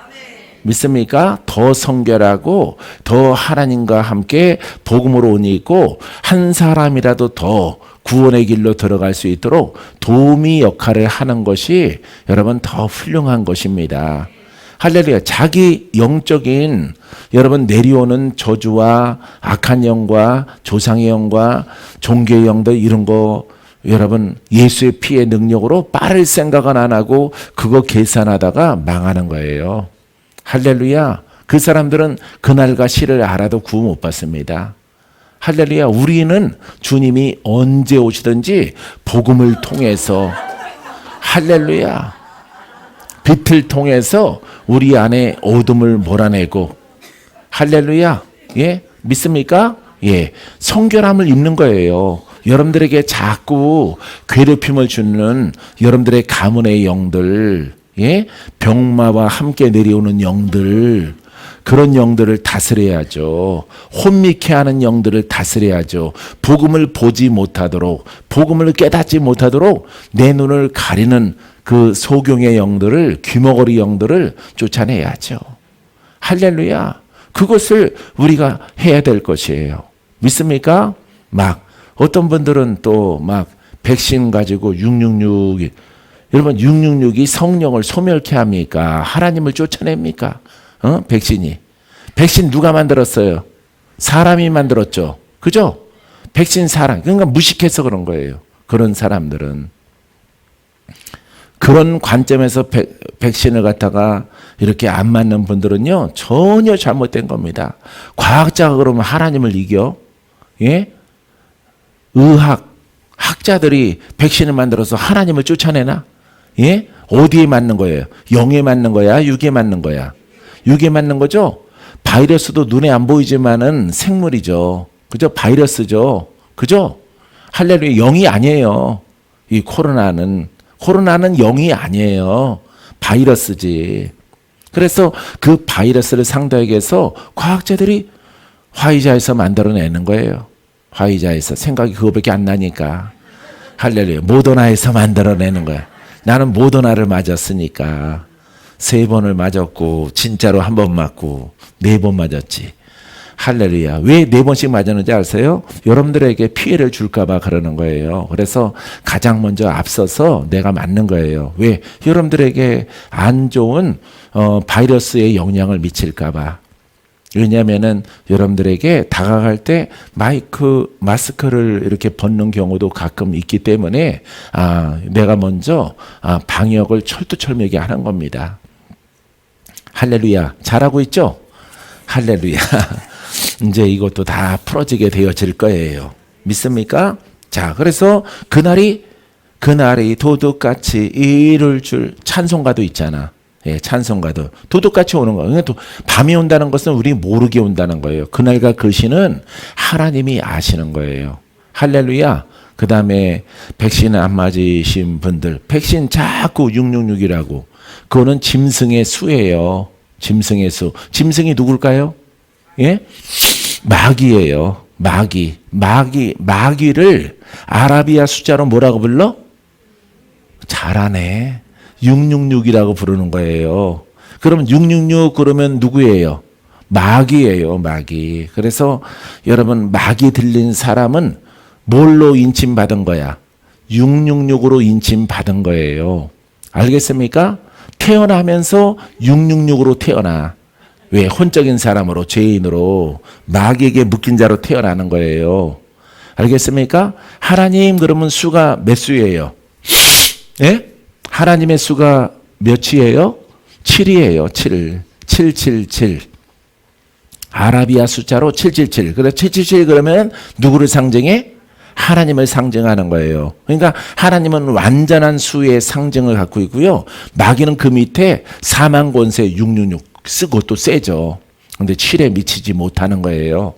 믿습니까? 더 성결하고 더 하나님과 함께 복음으로 옷이 있고 한 사람이라도 더 구원의 길로 들어갈 수 있도록 도우미 역할을 하는 것이 여러분 더 훌륭한 것입니다. 할렐루야. 자기 영적인 여러분 내려오는 저주와 악한 영과 조상의 영과 종교의 영들 이런 거 여러분 예수의 피의 능력으로 빠를 생각은 안 하고 그거 계산하다가 망하는 거예요. 할렐루야. 그 사람들은 그날과 시를 알아도 구원 못 받습니다. 할렐루야. 우리는 주님이 언제 오시든지 복음을 통해서 할렐루야. 빛을 통해서 우리 안에 어둠을 몰아내고 할렐루야. 예? 믿습니까? 예. 성결함을 입는 거예요. 여러분들에게 자꾸 괴롭힘을 주는 여러분들의 가문의 영들, 예? 병마와 함께 내려오는 영들, 그런 영들을 다스려야죠. 혼미케 하는 영들을 다스려야죠. 복음을 보지 못하도록, 복음을 깨닫지 못하도록 내 눈을 가리는 그 소경의 영들을, 귀머거리 영들을 쫓아내야죠. 할렐루야. 그것을 우리가 해야 될 것이에요. 믿습니까? 막 어떤 분들은 또 막 백신 가지고 666 여러분 666이 성령을 소멸케 합니까? 하나님을 쫓아냅니까? 백신이. 백신 누가 만들었어요? 사람이 만들었죠. 그죠? 백신 사람. 그러니까 무식해서 그런 거예요. 그런 사람들은. 그런 관점에서 백신을 갖다가 이렇게 안 맞는 분들은요. 전혀 잘못된 겁니다. 과학자가 그러면 하나님을 이겨? 예? 학자들이 백신을 만들어서 하나님을 쫓아내나? 예? 어디에 맞는 거예요? 영에 맞는 거야? 육에 맞는 거야? 육에 맞는 거죠? 바이러스도 눈에 안 보이지만은 생물이죠. 그죠? 바이러스죠. 그죠? 할렐루야. 영이 아니에요. 이 코로나는 영이 아니에요. 바이러스지. 그래서 그 바이러스를 상대하기 위해서 과학자들이 화이자에서 만들어내는 거예요. 화이자에서. 생각이 그거밖에 안 나니까. 할렐루야. 모더나에서 만들어내는 거야. 나는 모더나를 맞았으니까 3번을 맞았고 진짜로 1번 맞고 4번 맞았지. 할렐루야. 왜 4번씩 맞았는지 아세요? 여러분들에게 피해를 줄까 봐 그러는 거예요. 그래서 가장 먼저 앞서서 내가 맞는 거예요. 왜? 여러분들에게 안 좋은 바이러스의 영향을 미칠까 봐. 왜냐하면은 여러분들에게 다가갈 때 마스크를 이렇게 벗는 경우도 가끔 있기 때문에 내가 먼저 방역을 철두철미하게 하는 겁니다. 할렐루야. 잘하고 있죠? 할렐루야. 이제 이것도 다 풀어지게 되어질 거예요. 믿습니까? 자, 그래서 그날이 도둑같이 이룰 줄 찬송가도 있잖아. 예, 찬송가도 도둑같이 오는 거예요. 밤이 온다는 것은 우리 모르게 온다는 거예요. 그날과 그 시는 하나님이 아시는 거예요. 할렐루야. 그 다음에 백신 안 맞으신 분들, 백신 자꾸 666이라고. 그거는 짐승의 수예요. 짐승의 수. 짐승이 누굴까요? 예? 마귀예요. 마귀를 아라비아 숫자로 뭐라고 불러? 잘하네. 666이라고 부르는 거예요. 그러면 666 그러면 누구예요? 마귀예요, 마귀. 그래서 여러분 마귀 들린 사람은 뭘로 인침받은 거야? 666으로 인침받은 거예요. 알겠습니까? 태어나면서 666으로 태어나. 왜? 혼적인 사람으로, 죄인으로, 마귀에게 묶인 자로 태어나는 거예요. 알겠습니까? 하나님 그러면 수가 몇 수예요? 예? 하나님의 수가 몇이에요? 7이에요. 7. 777. 아라비아 숫자로 777. 그래서 777 그러면 누구를 상징해? 하나님을 상징하는 거예요. 그러니까 하나님은 완전한 수의 상징을 갖고 있고요. 마귀는 그 밑에 사망 권세 666 쓰고 또 세죠. 근데 7에 미치지 못하는 거예요.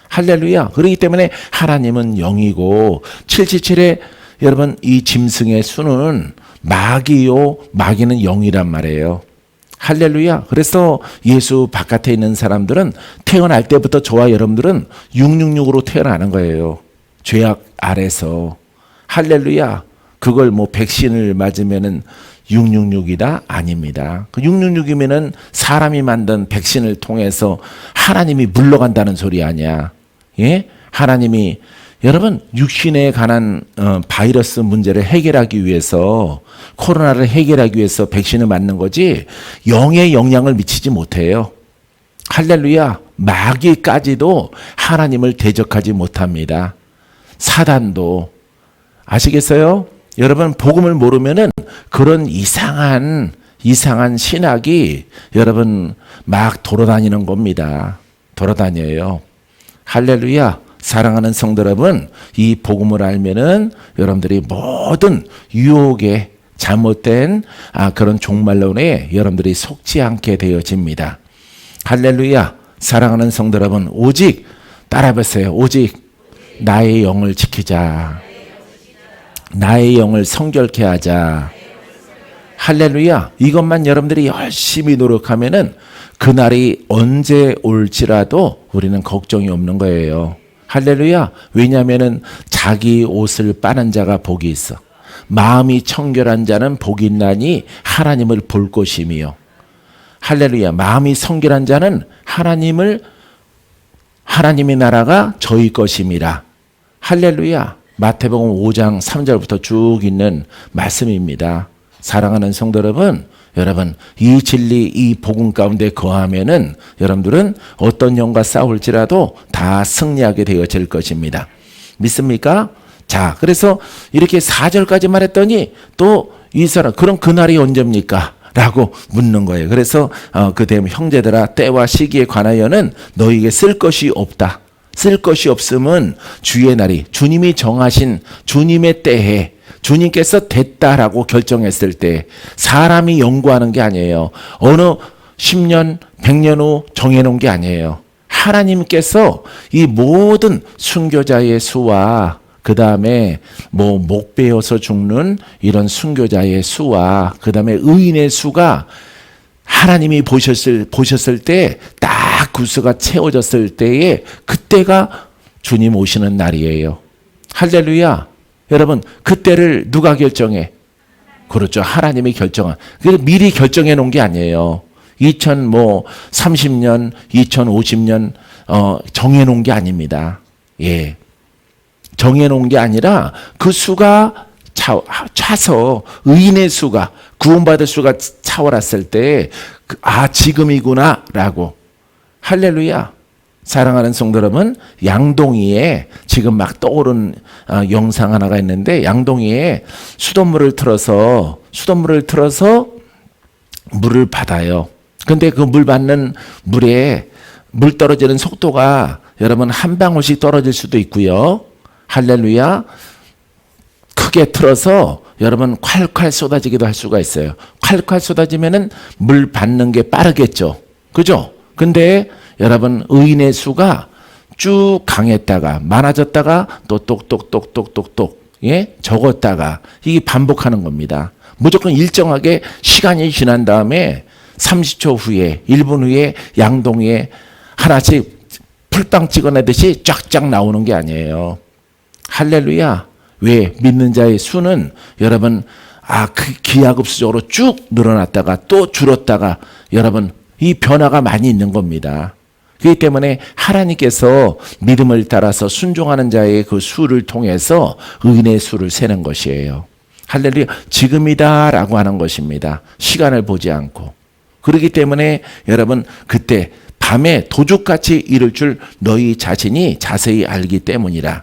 할렐루야. 그렇기 때문에 하나님은 영이고 777에 여러분 이 짐승의 수는 마귀요. 마귀는 영이란 말이에요. 할렐루야. 그래서 예수 바깥에 있는 사람들은 태어날 때부터 저와 여러분들은 666으로 태어나는 거예요. 죄악 아래서. 할렐루야. 그걸 뭐 백신을 맞으면은 666이다? 아닙니다. 그 666이면은 사람이 만든 백신을 통해서 하나님이 물러간다는 소리 아니야. 예? 하나님이 여러분 육신에 관한 바이러스 문제를 해결하기 위해서 코로나를 해결하기 위해서 백신을 맞는 거지 영의 영향을 미치지 못해요. 할렐루야. 마귀까지도 하나님을 대적하지 못합니다. 사단도. 아시겠어요? 여러분 복음을 모르면은 그런 이상한 신학이 여러분 막 돌아다니는 겁니다. 돌아다녀요. 할렐루야. 사랑하는 성도 여러분, 이 복음을 알면은 여러분들이 모든 유혹에 잘못된 그런 종말론에 여러분들이 속지 않게 되어집니다. 할렐루야. 사랑하는 성도 여러분, 오직 따라해보세요. 오직 나의 영을 지키자. 나의 영을 성결케 하자. 할렐루야. 이것만 여러분들이 열심히 노력하면은 그날이 언제 올지라도 우리는 걱정이 없는 거예요. 할렐루야. 왜냐하면은 자기 옷을 빠는 자가 복이 있어. 마음이 청결한 자는 복이 있나니 하나님을 볼 것이며. 할렐루야. 마음이 성결한 자는 하나님의 나라가 저희 것임이라. 할렐루야. 마태복음 5장 3절부터 쭉 있는 말씀입니다. 사랑하는 성도 여러분, 이 진리, 이 복음 가운데 거하면은 여러분들은 어떤 영과 싸울지라도 다 승리하게 되어질 것입니다. 믿습니까? 자, 그래서 이렇게 4절까지 말했더니 또 이 사람, 그럼 그날이 언제입니까? 라고 묻는 거예요. 그래서 그 다음에 형제들아, 때와 시기에 관하여는 너희에게 쓸 것이 없다. 쓸 것이 없음은 주의 날이, 주님이 정하신 주님의 때에 주님께서 됐다라고 결정했을 때 사람이 연구하는 게 아니에요. 어느 10년, 100년 후 정해놓은 게 아니에요. 하나님께서 이 모든 순교자의 수와 그 다음에 뭐 목 베어서 죽는 이런 순교자의 수와 그 다음에 의인의 수가 하나님이 보셨을 때 딱 구수가 채워졌을 때에 그때가 주님 오시는 날이에요. 할렐루야. 여러분 그때를 누가 결정해? 그렇죠. 하나님이 결정한. 그래서 미리 결정해 놓은 게 아니에요. 2030년, 2050년 정해 놓은 게 아닙니다. 예. 정해 놓은 게 아니라 그 수가 차서 의인의 수가 구원받을 수가 차올랐을 때 지금이구나라고. 할렐루야. 사랑하는 성도 여러분, 양동이에 지금 막 떠오른 영상 하나가 있는데 양동이에 수돗물을 틀어서 물을 받아요. 근데 그 물 받는 물에 물 떨어지는 속도가 여러분 한 방울씩 떨어질 수도 있고요. 할렐루야. 크게 틀어서 여러분 콸콸 쏟아지기도 할 수가 있어요. 콸콸 쏟아지면은 물 받는 게 빠르겠죠. 그죠? 근데 여러분 의인의 수가 쭉 강했다가 많아졌다가 또 똑똑똑똑똑똑 적었다가 이게 반복하는 겁니다. 무조건 일정하게 시간이 지난 다음에 30초 후에 1분 후에 양동이에 하나씩 풀빵 찍어내듯이 쫙쫙 나오는 게 아니에요. 할렐루야. 왜? 믿는 자의 수는 여러분 기하급수적으로 쭉 늘어났다가 또 줄었다가 여러분 이 변화가 많이 있는 겁니다. 그렇기 때문에 하나님께서 믿음을 따라서 순종하는 자의 그 수를 통해서 의인의 수를 세는 것이에요. 할렐루야. 지금이다라고 하는 것입니다. 시간을 보지 않고. 그렇기 때문에 여러분 그때 밤에 도둑같이 이룰 줄 너희 자신이 자세히 알기 때문이라.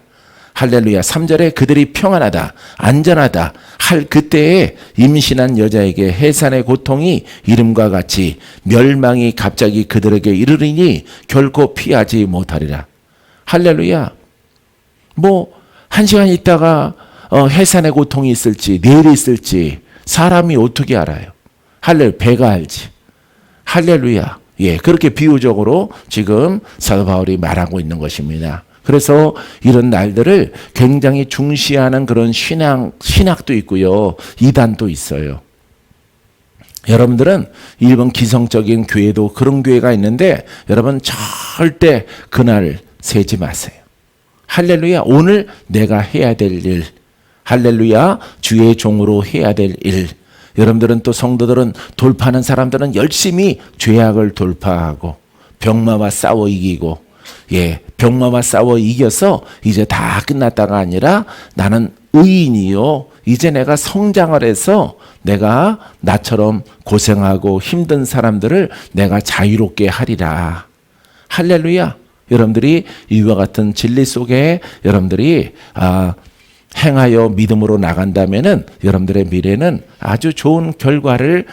할렐루야. 3절에 그들이 평안하다 안전하다 할 그때에 임신한 여자에게 해산의 고통이 이름과 같이 멸망이 갑자기 그들에게 이르리니 결코 피하지 못하리라. 할렐루야. 뭐 1시간 있다가 해산의 고통이 있을지 내일이 있을지 사람이 어떻게 알아요? 할렐루야. 배가 알지. 할렐루야. 예, 그렇게 비유적으로 지금 사도 바울이 말하고 있는 것입니다. 그래서 이런 날들을 굉장히 중시하는 그런 신학도 있고요. 이단도 있어요. 여러분들은 일본 기성적인 교회도 그런 교회가 있는데 여러분 절대 그날 세지 마세요. 할렐루야, 오늘 내가 해야 될 일, 할렐루야, 주의 종으로 해야 될 일. 여러분들은 또 성도들은 돌파하는 사람들은 열심히 죄악을 돌파하고 병마와 싸워 이기고, 예, 병마와 싸워 이겨서 이제 다 끝났다가 아니라 나는 의인이요, 이제 내가 성장을 해서 내가 나처럼 고생하고 힘든 사람들을 내가 자유롭게 하리라. 할렐루야. 여러분들이 이와 같은 진리 속에 여러분들이 행하여 믿음으로 나간다면은 여러분들의 미래는 아주 좋은 결과를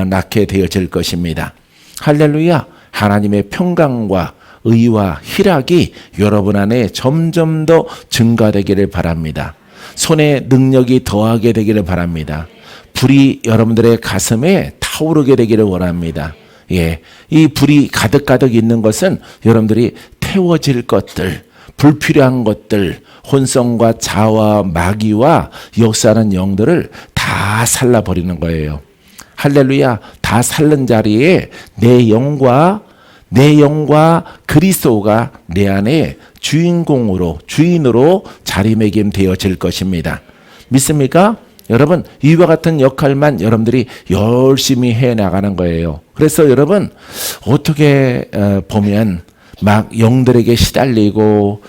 낳게 되어질 것입니다. 할렐루야. 하나님의 평강과 의와 희락이 여러분 안에 점점 더 증가되기를 바랍니다. 손에 능력이 더하게 되기를 바랍니다. 불이 여러분들의 가슴에 타오르게 되기를 원합니다. 예, 이 불이 가득가득 있는 것은 여러분들이 태워질 것들, 불필요한 것들, 혼성과 자와 마귀와 역사하는 영들을 다 살라버리는 거예요. 할렐루야. 다 살른 자리에 내 영과 그리스도가 내 안에 주인으로 자리매김되어질 것입니다. 믿습니까? 여러분, 이와 같은 역할만 여러분들이 열심히 해나가는 거예요. 그래서 여러분, 어떻게 보면 막 영들에게 시달리고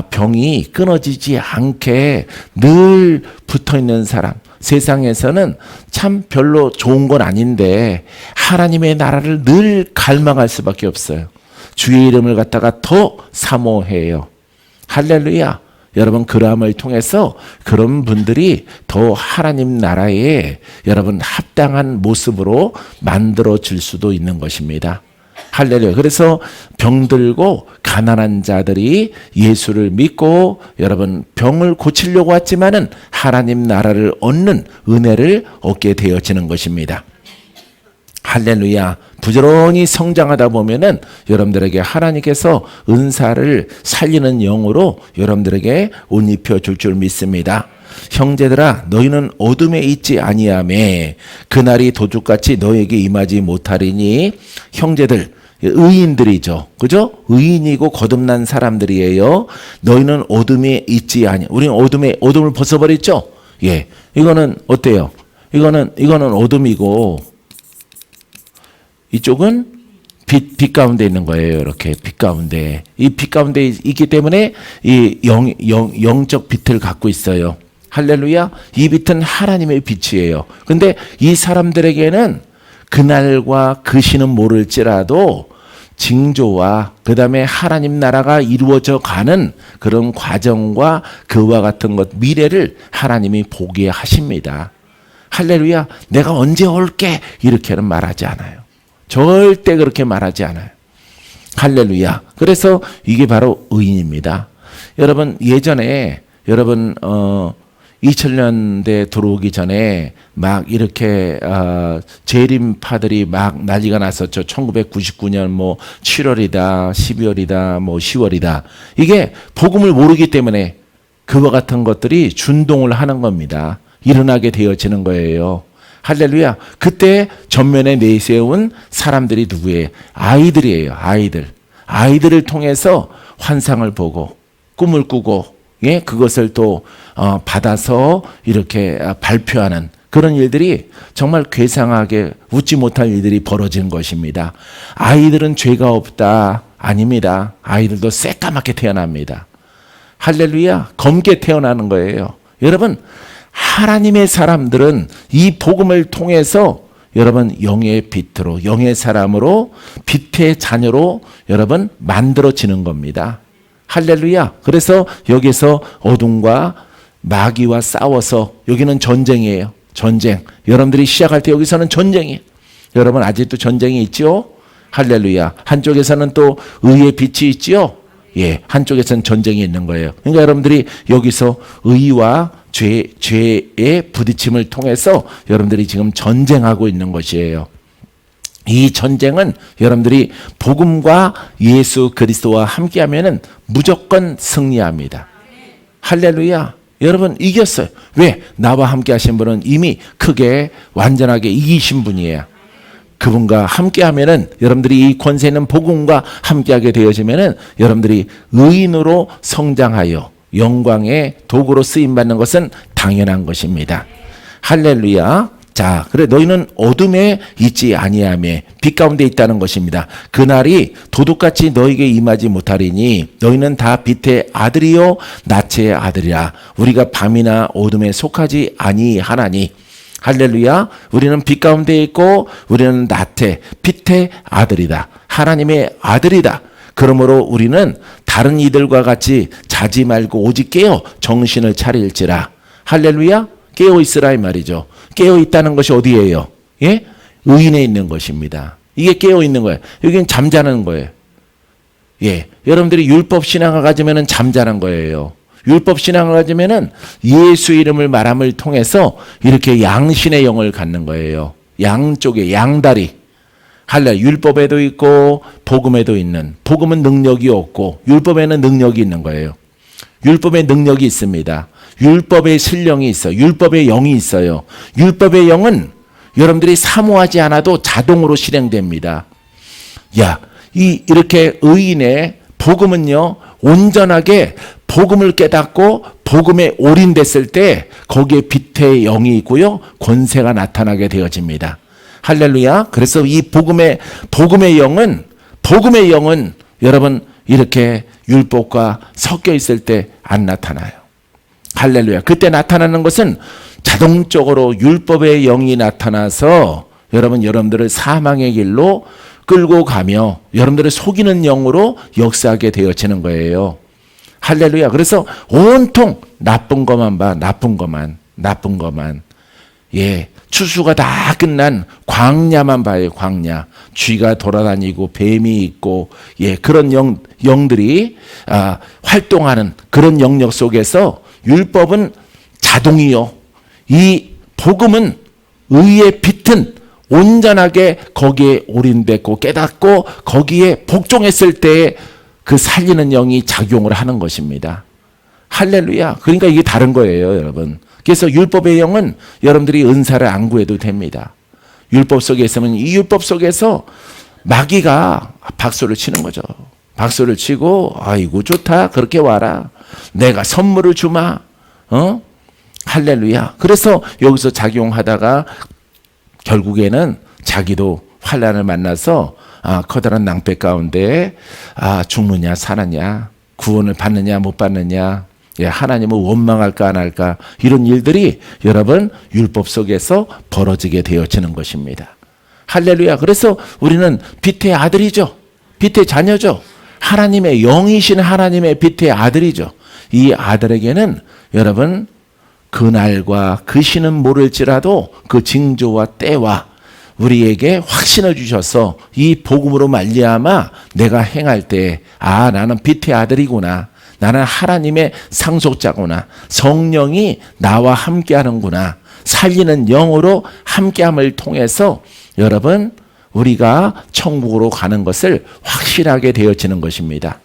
병이 끊어지지 않게 늘 붙어있는 사람, 세상에서는 참 별로 좋은 건 아닌데 하나님의 나라를 늘 갈망할 수밖에 없어요. 주의 이름을 갖다가 더 사모해요. 할렐루야. 여러분, 그러함을 통해서 그런 분들이 더 하나님 나라에 여러분 합당한 모습으로 만들어질 수도 있는 것입니다. 할렐루야. 그래서 병들고 가난한 자들이 예수를 믿고 여러분 병을 고치려고 왔지만은 하나님 나라를 얻는 은혜를 얻게 되어지는 것입니다. 할렐루야. 부지런히 성장하다 보면은 여러분들에게 하나님께서 은사를 살리는 영으로 여러분들에게 옷 입혀 줄 줄 믿습니다. 형제들아, 너희는 어둠에 있지 아니하매 그날이 도둑같이 너에게 임하지 못하리니. 형제들, 의인들이죠. 그죠? 의인이고 거듭난 사람들이에요. 너희는 어둠에 있지 아니. 우리는 어둠을 벗어버렸죠? 예. 이거는 어때요? 이거는 어둠이고 이쪽은 빛 가운데 있는 거예요. 이렇게 빛 가운데. 이 빛 가운데 있기 때문에 이 영적 빛을 갖고 있어요. 할렐루야. 이 빛은 하나님의 빛이에요. 근데 이 사람들에게는 그날과 그 시는 모를지라도 징조와 그 다음에 하나님 나라가 이루어져 가는 그런 과정과 그와 같은 것, 미래를 하나님이 보게 하십니다. 할렐루야. 내가 언제 올게 이렇게는 말하지 않아요. 절대 그렇게 말하지 않아요. 할렐루야. 그래서 이게 바로 의인입니다. 여러분, 예전에 여러분 2000년대 들어오기 전에 막 이렇게 재림파들이 막 난리가 났었죠. 1999년 뭐 7월이다, 12월이다, 뭐 10월이다. 이게 복음을 모르기 때문에 그와 같은 것들이 준동을 하는 겁니다. 일어나게 되어지는 거예요. 할렐루야. 그때 전면에 내세운 사람들이 누구예요? 아이들이에요. 아이들을 통해서 환상을 보고 꿈을 꾸고, 예, 그것을 또 받아서 이렇게 발표하는 그런 일들이 정말 괴상하게 웃지 못할 일들이 벌어지는 것입니다. 아이들은 죄가 없다. 아닙니다. 아이들도 새까맣게 태어납니다. 할렐루야. 검게 태어나는 거예요. 여러분, 하나님의 사람들은 이 복음을 통해서 여러분 영의 빛으로, 영의 사람으로, 빛의 자녀로 여러분 만들어지는 겁니다. 할렐루야. 그래서 여기서 어둠과 마귀와 싸워서, 여기는 전쟁이에요. 전쟁. 여러분들이 시작할 때 여기서는 전쟁이에요. 여러분 아직도 전쟁이 있죠? 할렐루야. 한쪽에서는 또 의의 빛이 있죠? 예, 한쪽에서는 전쟁이 있는 거예요. 그러니까 여러분들이 여기서 의와 죄의 부딪힘을 통해서 여러분들이 지금 전쟁하고 있는 것이에요. 이 전쟁은 여러분들이 복음과 예수 그리스도와 함께하면은 무조건 승리합니다. 할렐루야. 여러분 이겼어요. 왜? 나와 함께 하신 분은 이미 크게 완전하게 이기신 분이에요. 그분과 함께하면은 여러분들이 이 권세 있는 복음과 함께하게 되어지면은 여러분들이 의인으로 성장하여 영광의 도구로 쓰임 받는 것은 당연한 것입니다. 할렐루야. 자, 그래 너희는 어둠에 있지 아니하며 빛 가운데 있다는 것입니다. 그날이 도둑같이 너희에게 임하지 못하리니 너희는 다 빛의 아들이요 낮의 아들이라. 우리가 밤이나 어둠에 속하지 아니하나니. 할렐루야. 우리는 빛 가운데 있고 우리는 낮의 빛의 아들이다. 하나님의 아들이다. 그러므로 우리는 다른 이들과 같이 자지 말고 오직 깨어 정신을 차릴지라. 할렐루야. 깨어 있으라 이 말이죠. 깨어 있다는 것이 어디예요? 예? 의인에 있는 것입니다. 이게 깨어 있는 거예요. 여기는 잠자는 거예요. 예. 여러분들이 율법 신앙을 가지면은 잠자는 거예요. 율법 신앙을 가지면은 예수 이름을 말함을 통해서 이렇게 양신의 영을 갖는 거예요. 양쪽에 양다리. 할렐 율법에도 있고 복음에도 있는, 복음은 능력이 없고 율법에는 능력이 있는 거예요. 율법에 능력이 있습니다. 율법의 신령이 있어요. 율법의 영이 있어요. 율법의 영은 여러분들이 사모하지 않아도 자동으로 실행됩니다. 야, 이렇게 의인의 복음은요, 온전하게 복음을 깨닫고 복음에 올인됐을 때 거기에 빛의 영이 있고요, 권세가 나타나게 되어집니다. 할렐루야. 그래서 이 복음의 영은 여러분 이렇게 율법과 섞여 있을 때 안 나타나요. 할렐루야. 그때 나타나는 것은 자동적으로 율법의 영이 나타나서 여러분들을 사망의 길로 끌고 가며 여러분들을 속이는 영으로 역사하게 되어지는 거예요. 할렐루야. 그래서 온통 나쁜 것만 봐. 나쁜 것만. 예. 추수가 다 끝난 광야만 봐요. 광야. 쥐가 돌아다니고 뱀이 있고, 예, 그런 영들이 활동하는 그런 영역 속에서 율법은 자동이요. 이 복음은 의의 빛은 온전하게 거기에 올인됐고 깨닫고 거기에 복종했을 때 그 살리는 영이 작용을 하는 것입니다. 할렐루야. 그러니까 이게 다른 거예요, 여러분. 그래서 율법의 영은 여러분들이 은사를 안 구해도 됩니다. 율법 속에 있으면 이 율법 속에서 마귀가 박수를 치는 거죠. 박수를 치고 아이고 좋다. 그렇게 와라. 내가 선물을 주마. 할렐루야. 그래서 여기서 작용하다가 결국에는 자기도 환난을 만나서 커다란 낭패 가운데 죽느냐 사느냐, 구원을 받느냐 못 받느냐, 예, 하나님을 원망할까 안 할까, 이런 일들이 여러분 율법 속에서 벌어지게 되어지는 것입니다. 할렐루야. 그래서 우리는 빛의 아들이죠. 빛의 자녀죠. 하나님의 영이신 하나님의 빛의 아들이죠. 이 아들에게는 여러분 그날과 그 시는 모를지라도 그 징조와 때와 우리에게 확신을 주셔서 이 복음으로 말미암아 내가 행할 때 나는 빛의 아들이구나. 나는 하나님의 상속자구나. 성령이 나와 함께하는구나. 살리는 영으로 함께함을 통해서 여러분 우리가 천국으로 가는 것을 확실하게 되어지는 것입니다.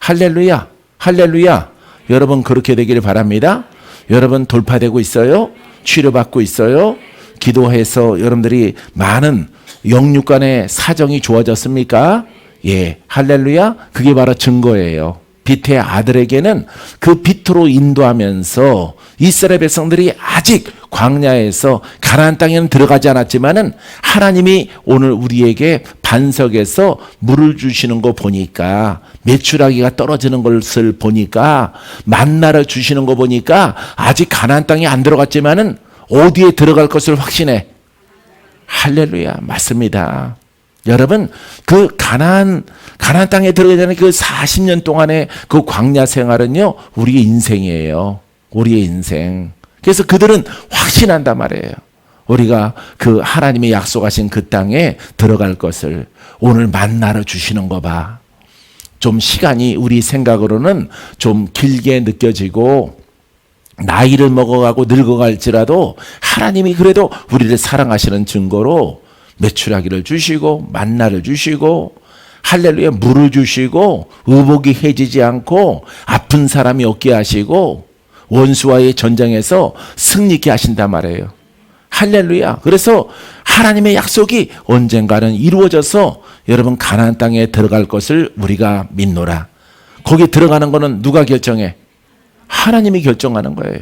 할렐루야. 할렐루야. 여러분 그렇게 되기를 바랍니다. 여러분 돌파되고 있어요? 치료받고 있어요? 기도해서 여러분들이 많은 영육간의 사정이 좋아졌습니까? 예, 할렐루야. 그게 바로 증거예요. 빛의 아들에게는 그 빛으로 인도하면서 이스라엘 백성들이 아직 광야에서 가나안 땅에는 들어가지 않았지만은 하나님이 오늘 우리에게 반석에서 물을 주시는 거 보니까, 메추라기가 떨어지는 것을 보니까, 만나를 주시는 거 보니까 아직 가나안 땅에 안 들어갔지만은 어디에 들어갈 것을 확신해. 할렐루야. 맞습니다. 여러분 그 가나안 땅에 들어가야 되는 그 40년 동안의 그 광야 생활은요 우리의 인생이에요. 우리의 인생. 그래서 그들은 확신한단 말이에요. 우리가 그 하나님이 약속하신 그 땅에 들어갈 것을. 오늘 만나를 주시는 거 봐. 좀 시간이 우리 생각으로는 좀 길게 느껴지고 나이를 먹어가고 늙어갈지라도 하나님이 그래도 우리를 사랑하시는 증거로 메추라기를 주시고 만나를 주시고 할렐루야 물을 주시고 의복이 해지지 않고 아픈 사람이 없게 하시고 원수와의 전쟁에서 승리케 하신단 말이에요. 할렐루야. 그래서 하나님의 약속이 언젠가는 이루어져서 여러분 가나안 땅에 들어갈 것을 우리가 믿노라. 거기 들어가는 거는 누가 결정해? 하나님이 결정하는 거예요.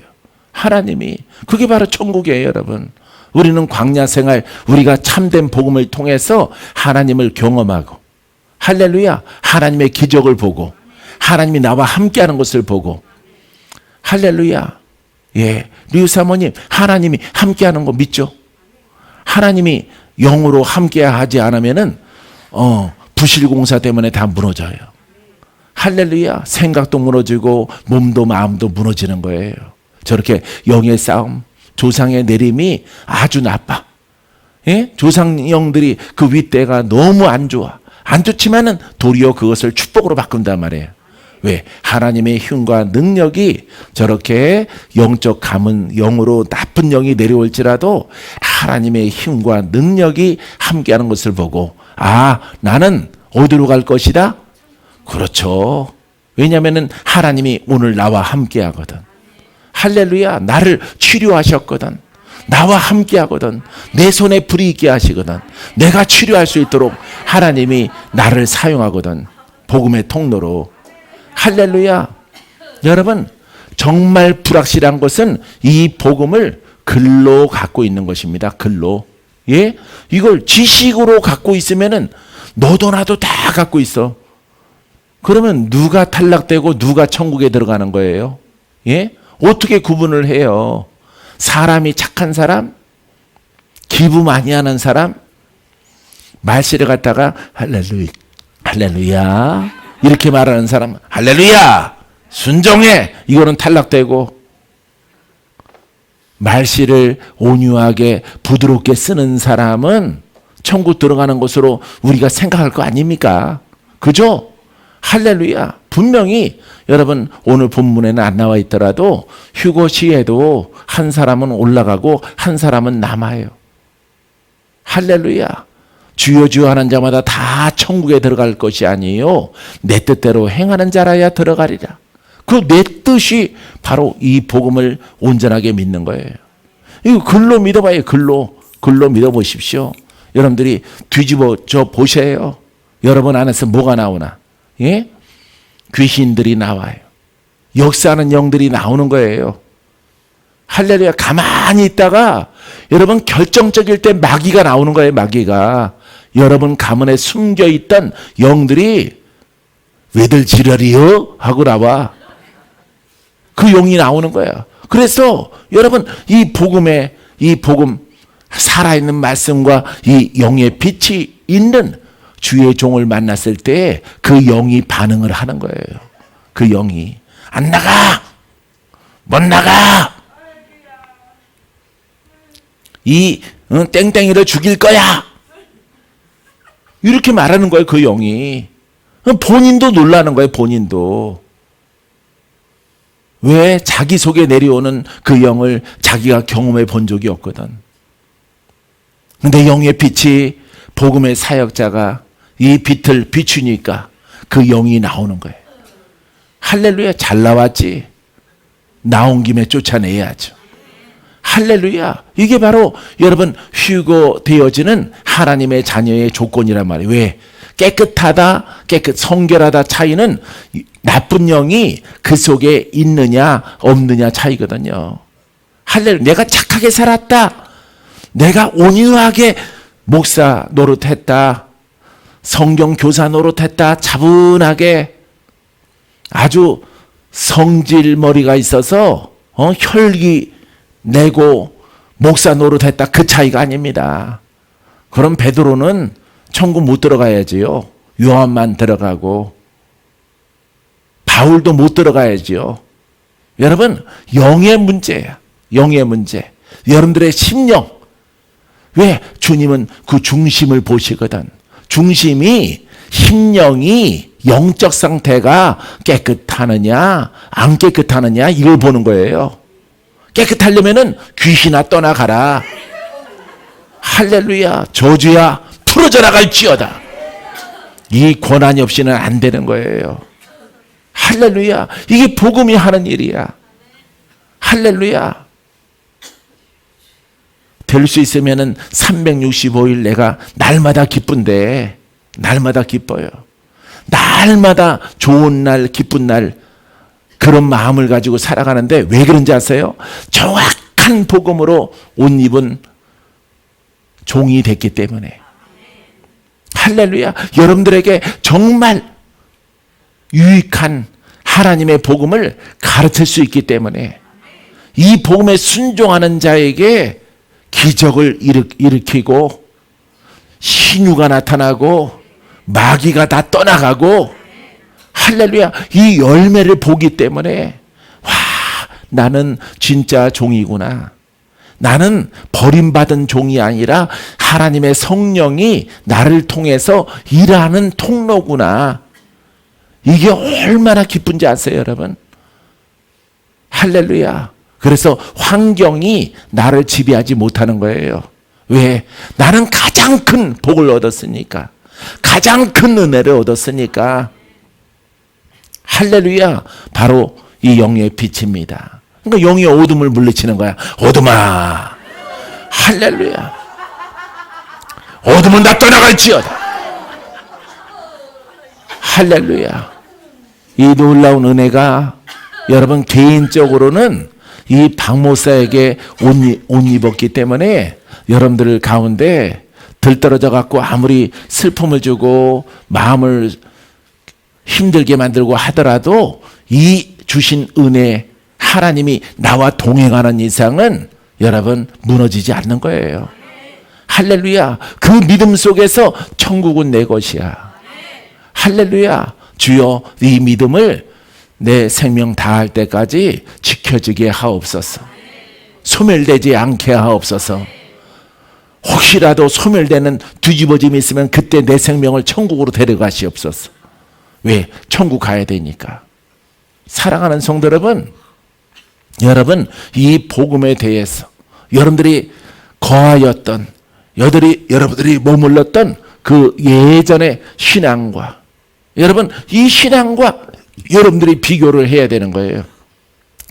하나님이. 그게 바로 천국이에요, 여러분. 우리는 광야 생활, 우리가 참된 복음을 통해서 하나님을 경험하고 할렐루야. 하나님의 기적을 보고 하나님이 나와 함께하는 것을 보고 할렐루야. 예, 류 사모님 하나님이 함께하는 거 믿죠? 하나님이 영으로 함께하지 않으면은 부실공사 때문에 다 무너져요. 할렐루야. 생각도 무너지고 몸도 마음도 무너지는 거예요. 저렇게 영의 싸움, 조상의 내림이 아주 나빠. 예? 조상영들이 그 윗대가 너무 안 좋아. 안 좋지만은 도리어 그것을 축복으로 바꾼단 말이에요. 왜? 하나님의 힘과 능력이 저렇게 영적 감은 영으로 나쁜 영이 내려올지라도 하나님의 힘과 능력이 함께하는 것을 보고 나는 어디로 갈 것이다? 그렇죠. 왜냐하면 하나님이 오늘 나와 함께하거든. 할렐루야. 나를 치료하셨거든. 나와 함께하거든. 내 손에 불이 있게 하시거든. 내가 치료할 수 있도록 하나님이 나를 사용하거든. 복음의 통로로. 할렐루야. 여러분 정말 불확실한 것은 이 복음을 글로 갖고 있는 것입니다. 글로. 예? 이걸 지식으로 갖고 있으면은 너도 나도 다 갖고 있어. 그러면 누가 탈락되고 누가 천국에 들어가는 거예요? 예? 어떻게 구분을 해요? 사람이 착한 사람, 기부 많이 하는 사람, 말씨를 갖다가 할렐루야 이렇게 말하는 사람, 할렐루야 순종해, 이거는 탈락되고, 말씨를 온유하게 부드럽게 쓰는 사람은 천국 들어가는 것으로 우리가 생각할 거 아닙니까? 그죠? 할렐루야. 분명히 여러분 오늘 본문에는 안 나와 있더라도 휴거시에도 한 사람은 올라가고 한 사람은 남아요. 할렐루야. 주여 주여 하는 자마다 다 천국에 들어갈 것이 아니요 내 뜻대로 행하는 자라야 들어가리라. 그 내 뜻이 바로 이 복음을 온전하게 믿는 거예요. 이거 글로 믿어봐요. 글로 믿어보십시오. 여러분들이 뒤집어져 보세요. 여러분 안에서 뭐가 나오나? 예? 귀신들이 나와요. 역사하는 영들이 나오는 거예요. 할렐루야. 가만히 있다가 여러분 결정적일 때 마귀가 나오는 거예요. 마귀가. 여러분 가문에 숨겨있던 영들이 왜들 지랄이요? 하고 나와. 그 영이 나오는 거야. 그래서 여러분 이 복음 살아있는 말씀과 이 영의 빛이 있는 주의 종을 만났을 때 그 영이 반응을 하는 거예요. 그 영이 안 나가, 못 나가, 이 땡땡이를 죽일 거야 이렇게 말하는 거예요. 그 영이. 본인도 놀라는 거예요. 본인도. 왜? 자기 속에 내려오는 그 영을 자기가 경험해 본 적이 없거든. 근데 영의 빛이 복음의 사역자가 이 빛을 비추니까 그 영이 나오는 거예요. 할렐루야. 잘 나왔지. 나온 김에 쫓아내야죠. 할렐루야. 이게 바로 여러분 휴거되어지는 하나님의 자녀의 조건이란 말이에요. 왜? 깨끗하다, 성결하다 차이는 나쁜 영이 그 속에 있느냐 없느냐 차이거든요. 할렐루야. 내가 착하게 살았다. 내가 온유하게 목사 노릇했다. 성경 교사 노릇했다. 차분하게 아주 성질머리가 있어서 혈기 내고 목사 노릇했다. 그 차이가 아닙니다. 그럼 베드로는 천국 못 들어가야지요. 요한만 들어가고 바울도 못 들어가야지요. 여러분 영의 문제야. 영의 문제. 여러분들의 심령. 왜? 주님은 그 중심을 보시거든. 중심이 심령이 영적 상태가 깨끗하느냐 안 깨끗하느냐 이걸 보는 거예요. 깨끗하려면은 귀신아 떠나가라. 할렐루야. 저주야 풀어져 나갈지어다. 이 권한이 없이는 안 되는 거예요. 할렐루야. 이게 복음이 하는 일이야. 할렐루야. 될 수 있으면은 365일 내가 날마다 기쁜데, 날마다 기뻐요. 날마다 좋은 날, 기쁜 날, 그런 마음을 가지고 살아가는데 왜 그런지 아세요? 정확한 복음으로 옷 입은 종이 됐기 때문에. 할렐루야. 여러분들에게 정말 유익한 하나님의 복음을 가르칠 수 있기 때문에 이 복음에 순종하는 자에게 기적을 일으키고 신유가 나타나고 마귀가 다 떠나가고, 할렐루야, 이 열매를 보기 때문에 와, 나는 진짜 종이구나. 나는 버림받은 종이 아니라 하나님의 성령이 나를 통해서 일하는 통로구나. 이게 얼마나 기쁜지 아세요, 여러분? 할렐루야. 그래서 환경이 나를 지배하지 못하는 거예요. 왜? 나는 가장 큰 복을 얻었으니까. 가장 큰 은혜를 얻었으니까. 할렐루야. 바로 이 영의 빛입니다. 그러니까 영이 어둠을 물리치는 거야. 어둠아, 할렐루야. 어둠은 다 떠나갈지어다. 할렐루야. 이 놀라운 은혜가 여러분 개인적으로는 이 박목사에게 옷 입었기 때문에 여러분들 가운데 들떨어져 갖고 아무리 슬픔을 주고 마음을 힘들게 만들고 하더라도 이 주신 은혜, 하나님이 나와 동행하는 이상은 여러분 무너지지 않는 거예요. 할렐루야. 그 믿음 속에서 천국은 내 것이야. 할렐루야. 주여, 이 믿음을 내 생명 다할 때까지 지켜지게 하옵소서. 소멸되지 않게 하옵소서. 혹시라도 소멸되는 뒤집어짐이 있으면 그때 내 생명을 천국으로 데려가시옵소서. 왜? 천국 가야 되니까. 사랑하는 성도 여러분, 여러분 이 복음에 대해서 여러분들이 거하였던, 여러분들이 머물렀던 그 예전의 신앙과, 여러분 이 신앙과 여러분들이 비교를 해야 되는 거예요.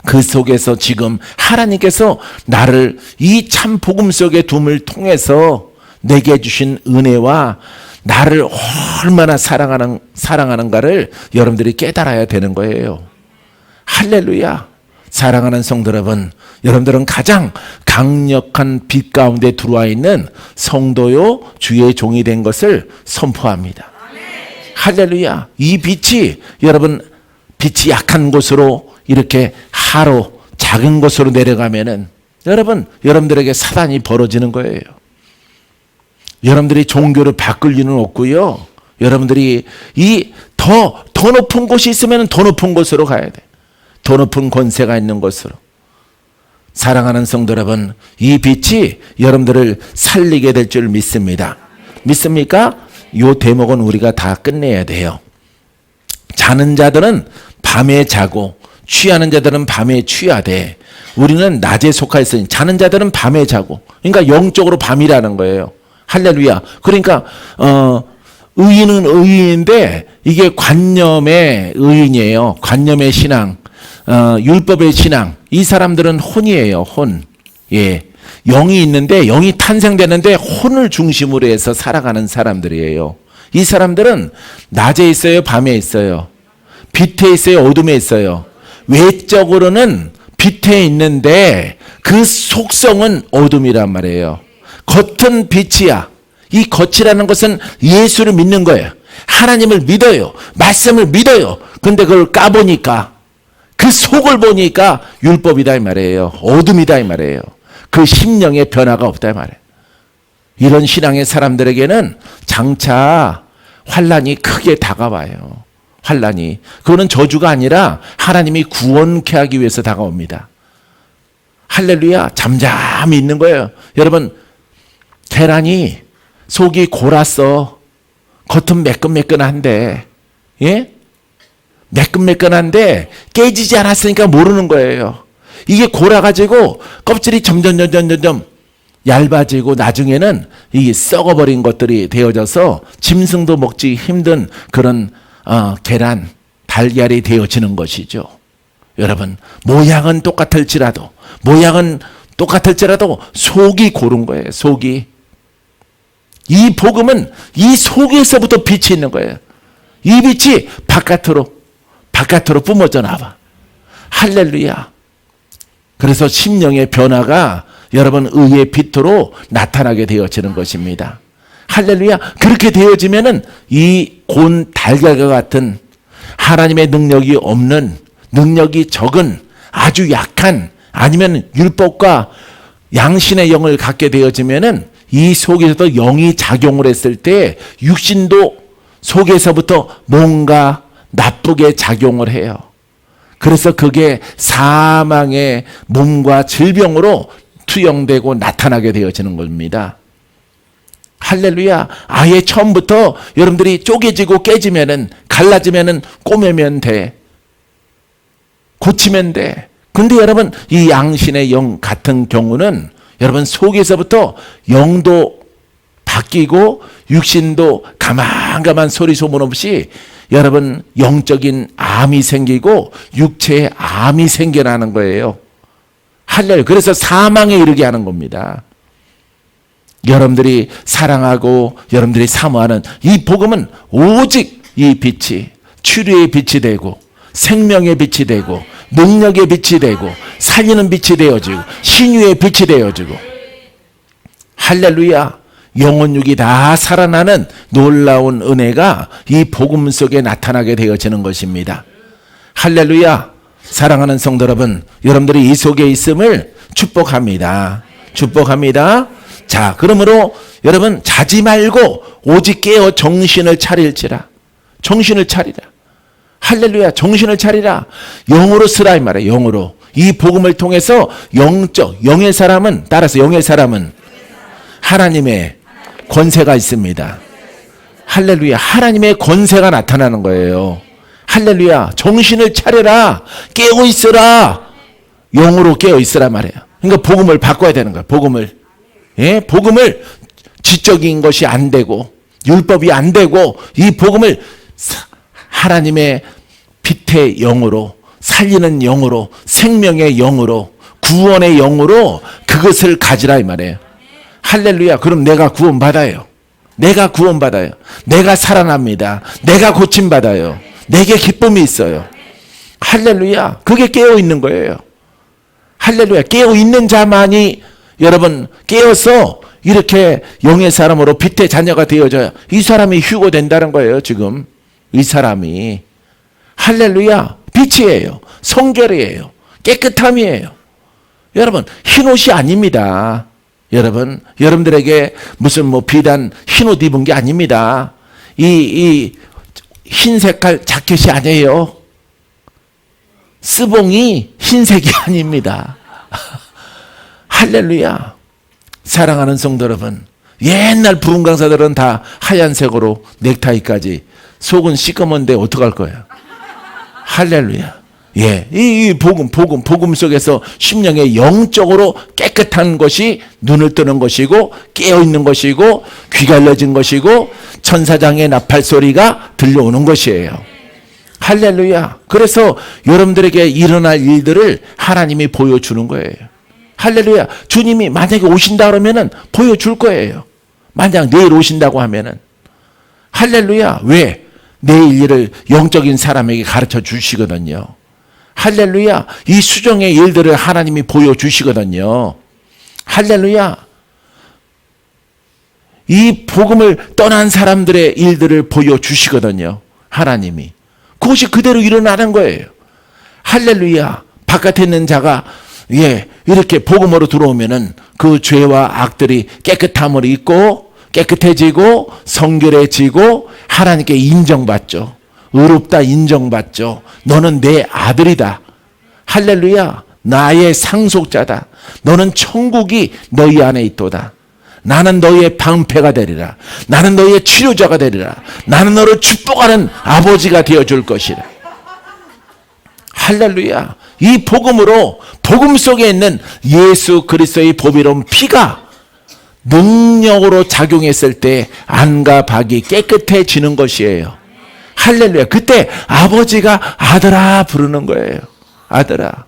그 속에서 지금 하나님께서 나를 이 참 복음 속의 둠을 통해서 내게 주신 은혜와 나를 얼마나 사랑하는가를 여러분들이 깨달아야 되는 거예요. 할렐루야. 사랑하는 성도 여러분, 여러분들은 가장 강력한 빛 가운데 들어와 있는 성도요 주의 종이 된 것을 선포합니다. 할렐루야. 이 빛이, 여러분 빛이 약한 곳으로 이렇게 하루 작은 곳으로 내려가면은 여러분들에게 사단이 벌어지는 거예요. 여러분들이 종교를 바꿀 일은 없고요. 여러분들이 이 더 높은 곳이 있으면 더 높은 곳으로 가야 돼. 더 높은 권세가 있는 곳으로. 사랑하는 성도 여러분, 이 빛이 여러분들을 살리게 될 줄 믿습니다. 믿습니까? 이 대목은 우리가 다 끝내야 돼요. 자는 자들은 밤에 자고 취하는 자들은 밤에 취하되 우리는 낮에 속하 있으니 자는 자들은 밤에 자고, 그러니까 영적으로 밤이라는 거예요. 할렐루야. 그러니까 의인은 의인인데 이게 관념의 의인이에요. 관념의 신앙, 율법의 신앙. 이 사람들은 혼이에요. 혼. 예. 영이 있는데, 영이 탄생되는데 혼을 중심으로 해서 살아가는 사람들이에요. 이 사람들은 낮에 있어요, 밤에 있어요. 빛에 있어요, 어둠에 있어요. 외적으로는 빛에 있는데 그 속성은 어둠이란 말이에요. 겉은 빛이야. 이 겉이라는 것은 예수를 믿는 거예요. 하나님을 믿어요. 말씀을 믿어요. 근데 그걸 까보니까, 그 속을 보니까 율법이다 이 말이에요. 어둠이다 이 말이에요. 그 심령의 변화가 없다 이 말이에요. 이런 신앙의 사람들에게는 장차 환난이 크게 다가와요. 환난이. 그거는 저주가 아니라 하나님이 구원케 하기 위해서 다가옵니다. 할렐루야. 잠잠히 있는 거예요. 여러분, 계란이 속이 골았어. 겉은 매끈매끈한데, 예? 매끈매끈한데 깨지지 않았으니까 모르는 거예요. 이게 골아가지고 껍질이 점점 얇아지고 나중에는 이 썩어버린 것들이 되어져서 짐승도 먹기 힘든 그런 계란, 달걀이 되어지는 것이죠. 여러분, 모양은 똑같을지라도 속이 고른 거예요. 속이. 이 복음은 이 속에서부터 빛이 있는 거예요. 이 빛이 바깥으로 뿜어져 나와. 할렐루야. 그래서 심령의 변화가 여러분 의의 빛으로 나타나게 되어지는 것입니다. 할렐루야. 그렇게 되어지면은 이 곤 달걀과 같은 하나님의 능력이 없는, 능력이 적은, 아주 약한, 아니면 율법과 양신의 영을 갖게 되어지면은 이 속에서도 영이 작용을 했을 때 육신도 속에서부터 뭔가 나쁘게 작용을 해요. 그래서 그게 사망의 몸과 질병으로 투영되고 나타나게 되어지는 겁니다. 할렐루야. 아예 처음부터 여러분들이 쪼개지고 깨지면은, 갈라지면은 꼬매면 돼. 고치면 돼. 근데 여러분, 이 양신의 영 같은 경우는 여러분 속에서부터 영도 바뀌고 육신도 가만 소리 소문 없이 여러분 영적인 암이 생기고 육체에 암이 생겨나는 거예요. 할렐루야. 그래서 사망에 이르게 하는 겁니다. 여러분들이 사랑하고 여러분들이 사모하는 이 복음은 오직 이 빛이 치료의 빛이 되고 생명의 빛이 되고 능력의 빛이 되고 살리는 빛이 되어지고 신유의 빛이 되어지고, 할렐루야. 영혼육이 다 살아나는 놀라운 은혜가 이 복음 속에 나타나게 되어지는 것입니다. 할렐루야. 사랑하는 성도 여러분, 여러분들이 이 속에 있음을 축복합니다. 축복합니다. 자, 그러므로 여러분 자지 말고 오직 깨어 정신을 차릴지라. 정신을 차리라. 할렐루야. 정신을 차리라. 영으로 쓰라 이 말이에요. 영으로. 이 복음을 통해서 영의 사람은, 따라서 영의 사람은 하나님의 권세가 있습니다. 할렐루야. 하나님의 권세가 나타나는 거예요. 할렐루야. 정신을 차려라. 깨어 있어라. 영으로 깨어 있으라 말이에요. 그러니까 복음을 바꿔야 되는 거예요. 복음을. 예? 복음을 지적인 것이 안 되고 율법이 안 되고 이 복음을 하나님의 빛의 영으로, 살리는 영으로, 생명의 영으로, 구원의 영으로 그것을 가지라 이 말이에요. 할렐루야. 그럼 내가 구원받아요. 내가 구원받아요. 내가 살아납니다. 내가 고침받아요. 내게 기쁨이 있어요. 할렐루야. 그게 깨어있는 거예요. 할렐루야. 깨어있는 자만이 여러분 깨어서 이렇게 영의 사람으로 빛의 자녀가 되어져야 이 사람이 휴고된다는 거예요. 지금 이 사람이. 할렐루야. 빛이에요. 성결이에요. 깨끗함이에요. 여러분 흰옷이 아닙니다. 여러분들에게 무슨 비단 흰옷 입은 게 아닙니다. 이 흰 색깔 자켓이 아니에요. 스봉이 흰색이 아닙니다. 할렐루야. 사랑하는 성도 여러분, 옛날 부흥 강사들은 다 하얀색으로 넥타이까지, 속은 시꺼먼데 어떡할 거예요? 할렐루야. 예, 이 복음 속에서 심령의 영적으로 깨끗한 것이 눈을 뜨는 것이고 깨어있는 것이고 귀가 열려진 것이고 천사장의 나팔 소리가 들려오는 것이에요. 할렐루야. 그래서 여러분들에게 일어날 일들을 하나님이 보여주는 거예요. 할렐루야. 주님이 만약에 오신다 그러면은 보여줄 거예요. 만약 내일 오신다고 하면은. 할렐루야. 왜? 내일 일을 영적인 사람에게 가르쳐 주시거든요. 할렐루야. 이 수정의 일들을 하나님이 보여주시거든요. 할렐루야. 이 복음을 떠난 사람들의 일들을 보여주시거든요. 하나님이. 그것이 그대로 일어나는 거예요. 할렐루야. 바깥에 있는 자가 이렇게 복음으로 들어오면은 그 죄와 악들이 깨끗함을 입고 깨끗해지고 성결해지고 하나님께 인정받죠. 의롭다 인정받죠. 너는 내 아들이다. 할렐루야. 나의 상속자다. 너는 천국이 너희 안에 있도다. 나는 너희의 방패가 되리라. 나는 너희의 치료자가 되리라. 나는 너를 축복하는 아버지가 되어줄 것이라. 할렐루야. 이 복음으로 복음 속에 있는 예수 그리스도의 보배로운 피가 능력으로 작용했을 때 안과 박이 깨끗해지는 것이에요. 할렐루야. 그때 아버지가 아들아 부르는 거예요. 아들아.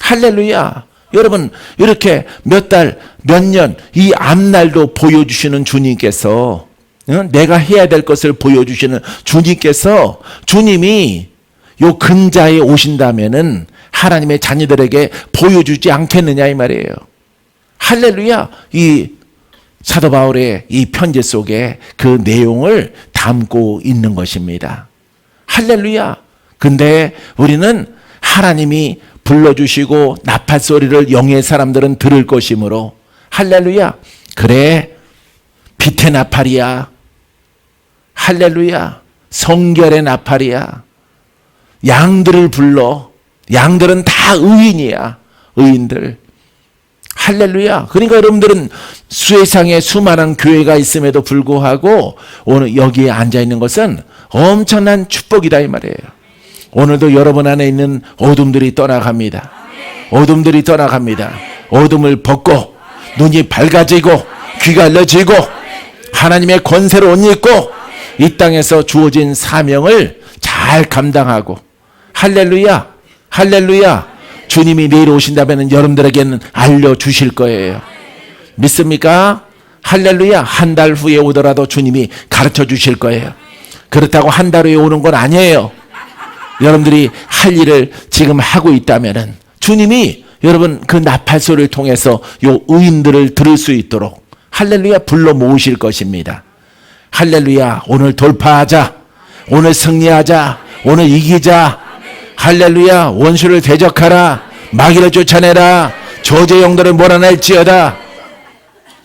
할렐루야. 여러분, 이렇게 몇 달, 몇 년, 이 앞날도 보여주시는 주님께서, 내가 해야 될 것을 보여주시는 주님께서, 주님이 요 근자에 오신다면은 하나님의 자녀들에게 보여주지 않겠느냐 이 말이에요. 할렐루야. 이 사도 바울의 이 편지 속에 그 내용을 담고 있는 것입니다. 할렐루야. 근데 우리는 하나님이 불러주시고 나팔 소리를 영의 사람들은 들을 것이므로 할렐루야. 그래 빛의 나팔이야. 할렐루야. 성결의 나팔이야. 양들을 불러. 양들은 다 의인이야. 의인들. 할렐루야. 그러니까 여러분들은 세상에 수많은 교회가 있음에도 불구하고 오늘 여기에 앉아있는 것은 엄청난 축복이다 이 말이에요. 오늘도 여러분 안에 있는 어둠들이 떠나갑니다. 어둠들이 떠나갑니다. 어둠을 벗고 눈이 밝아지고 귀가 열려지고 하나님의 권세를 옷 입고 이 땅에서 주어진 사명을 잘 감당하고 할렐루야. 할렐루야. 주님이 내일 오신다면 여러분들에게는 알려주실 거예요. 믿습니까? 할렐루야. 한 달 후에 오더라도 주님이 가르쳐 주실 거예요. 그렇다고 한 달 후에 오는 건 아니에요. 여러분들이 할 일을 지금 하고 있다면은 주님이 여러분 그 나팔 소리를 통해서 요 의인들을 들을 수 있도록 할렐루야 불러 모으실 것입니다. 할렐루야. 오늘 돌파하자. 오늘 승리하자. 오늘 이기자. 할렐루야. 원수를 대적하라. 마귀를 쫓아내라. 저주의 영들을 몰아낼지어다.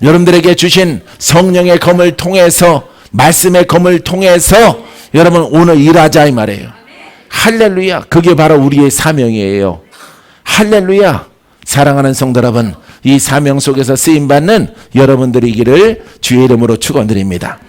여러분들에게 주신 성령의 검을 통해서 말씀의 검을 통해서 여러분 오늘 일하자 이 말이에요. 할렐루야. 그게 바로 우리의 사명이에요. 할렐루야. 사랑하는 성도 여러분, 이 사명 속에서 쓰임받는 여러분들이기를 주의 이름으로 축원드립니다.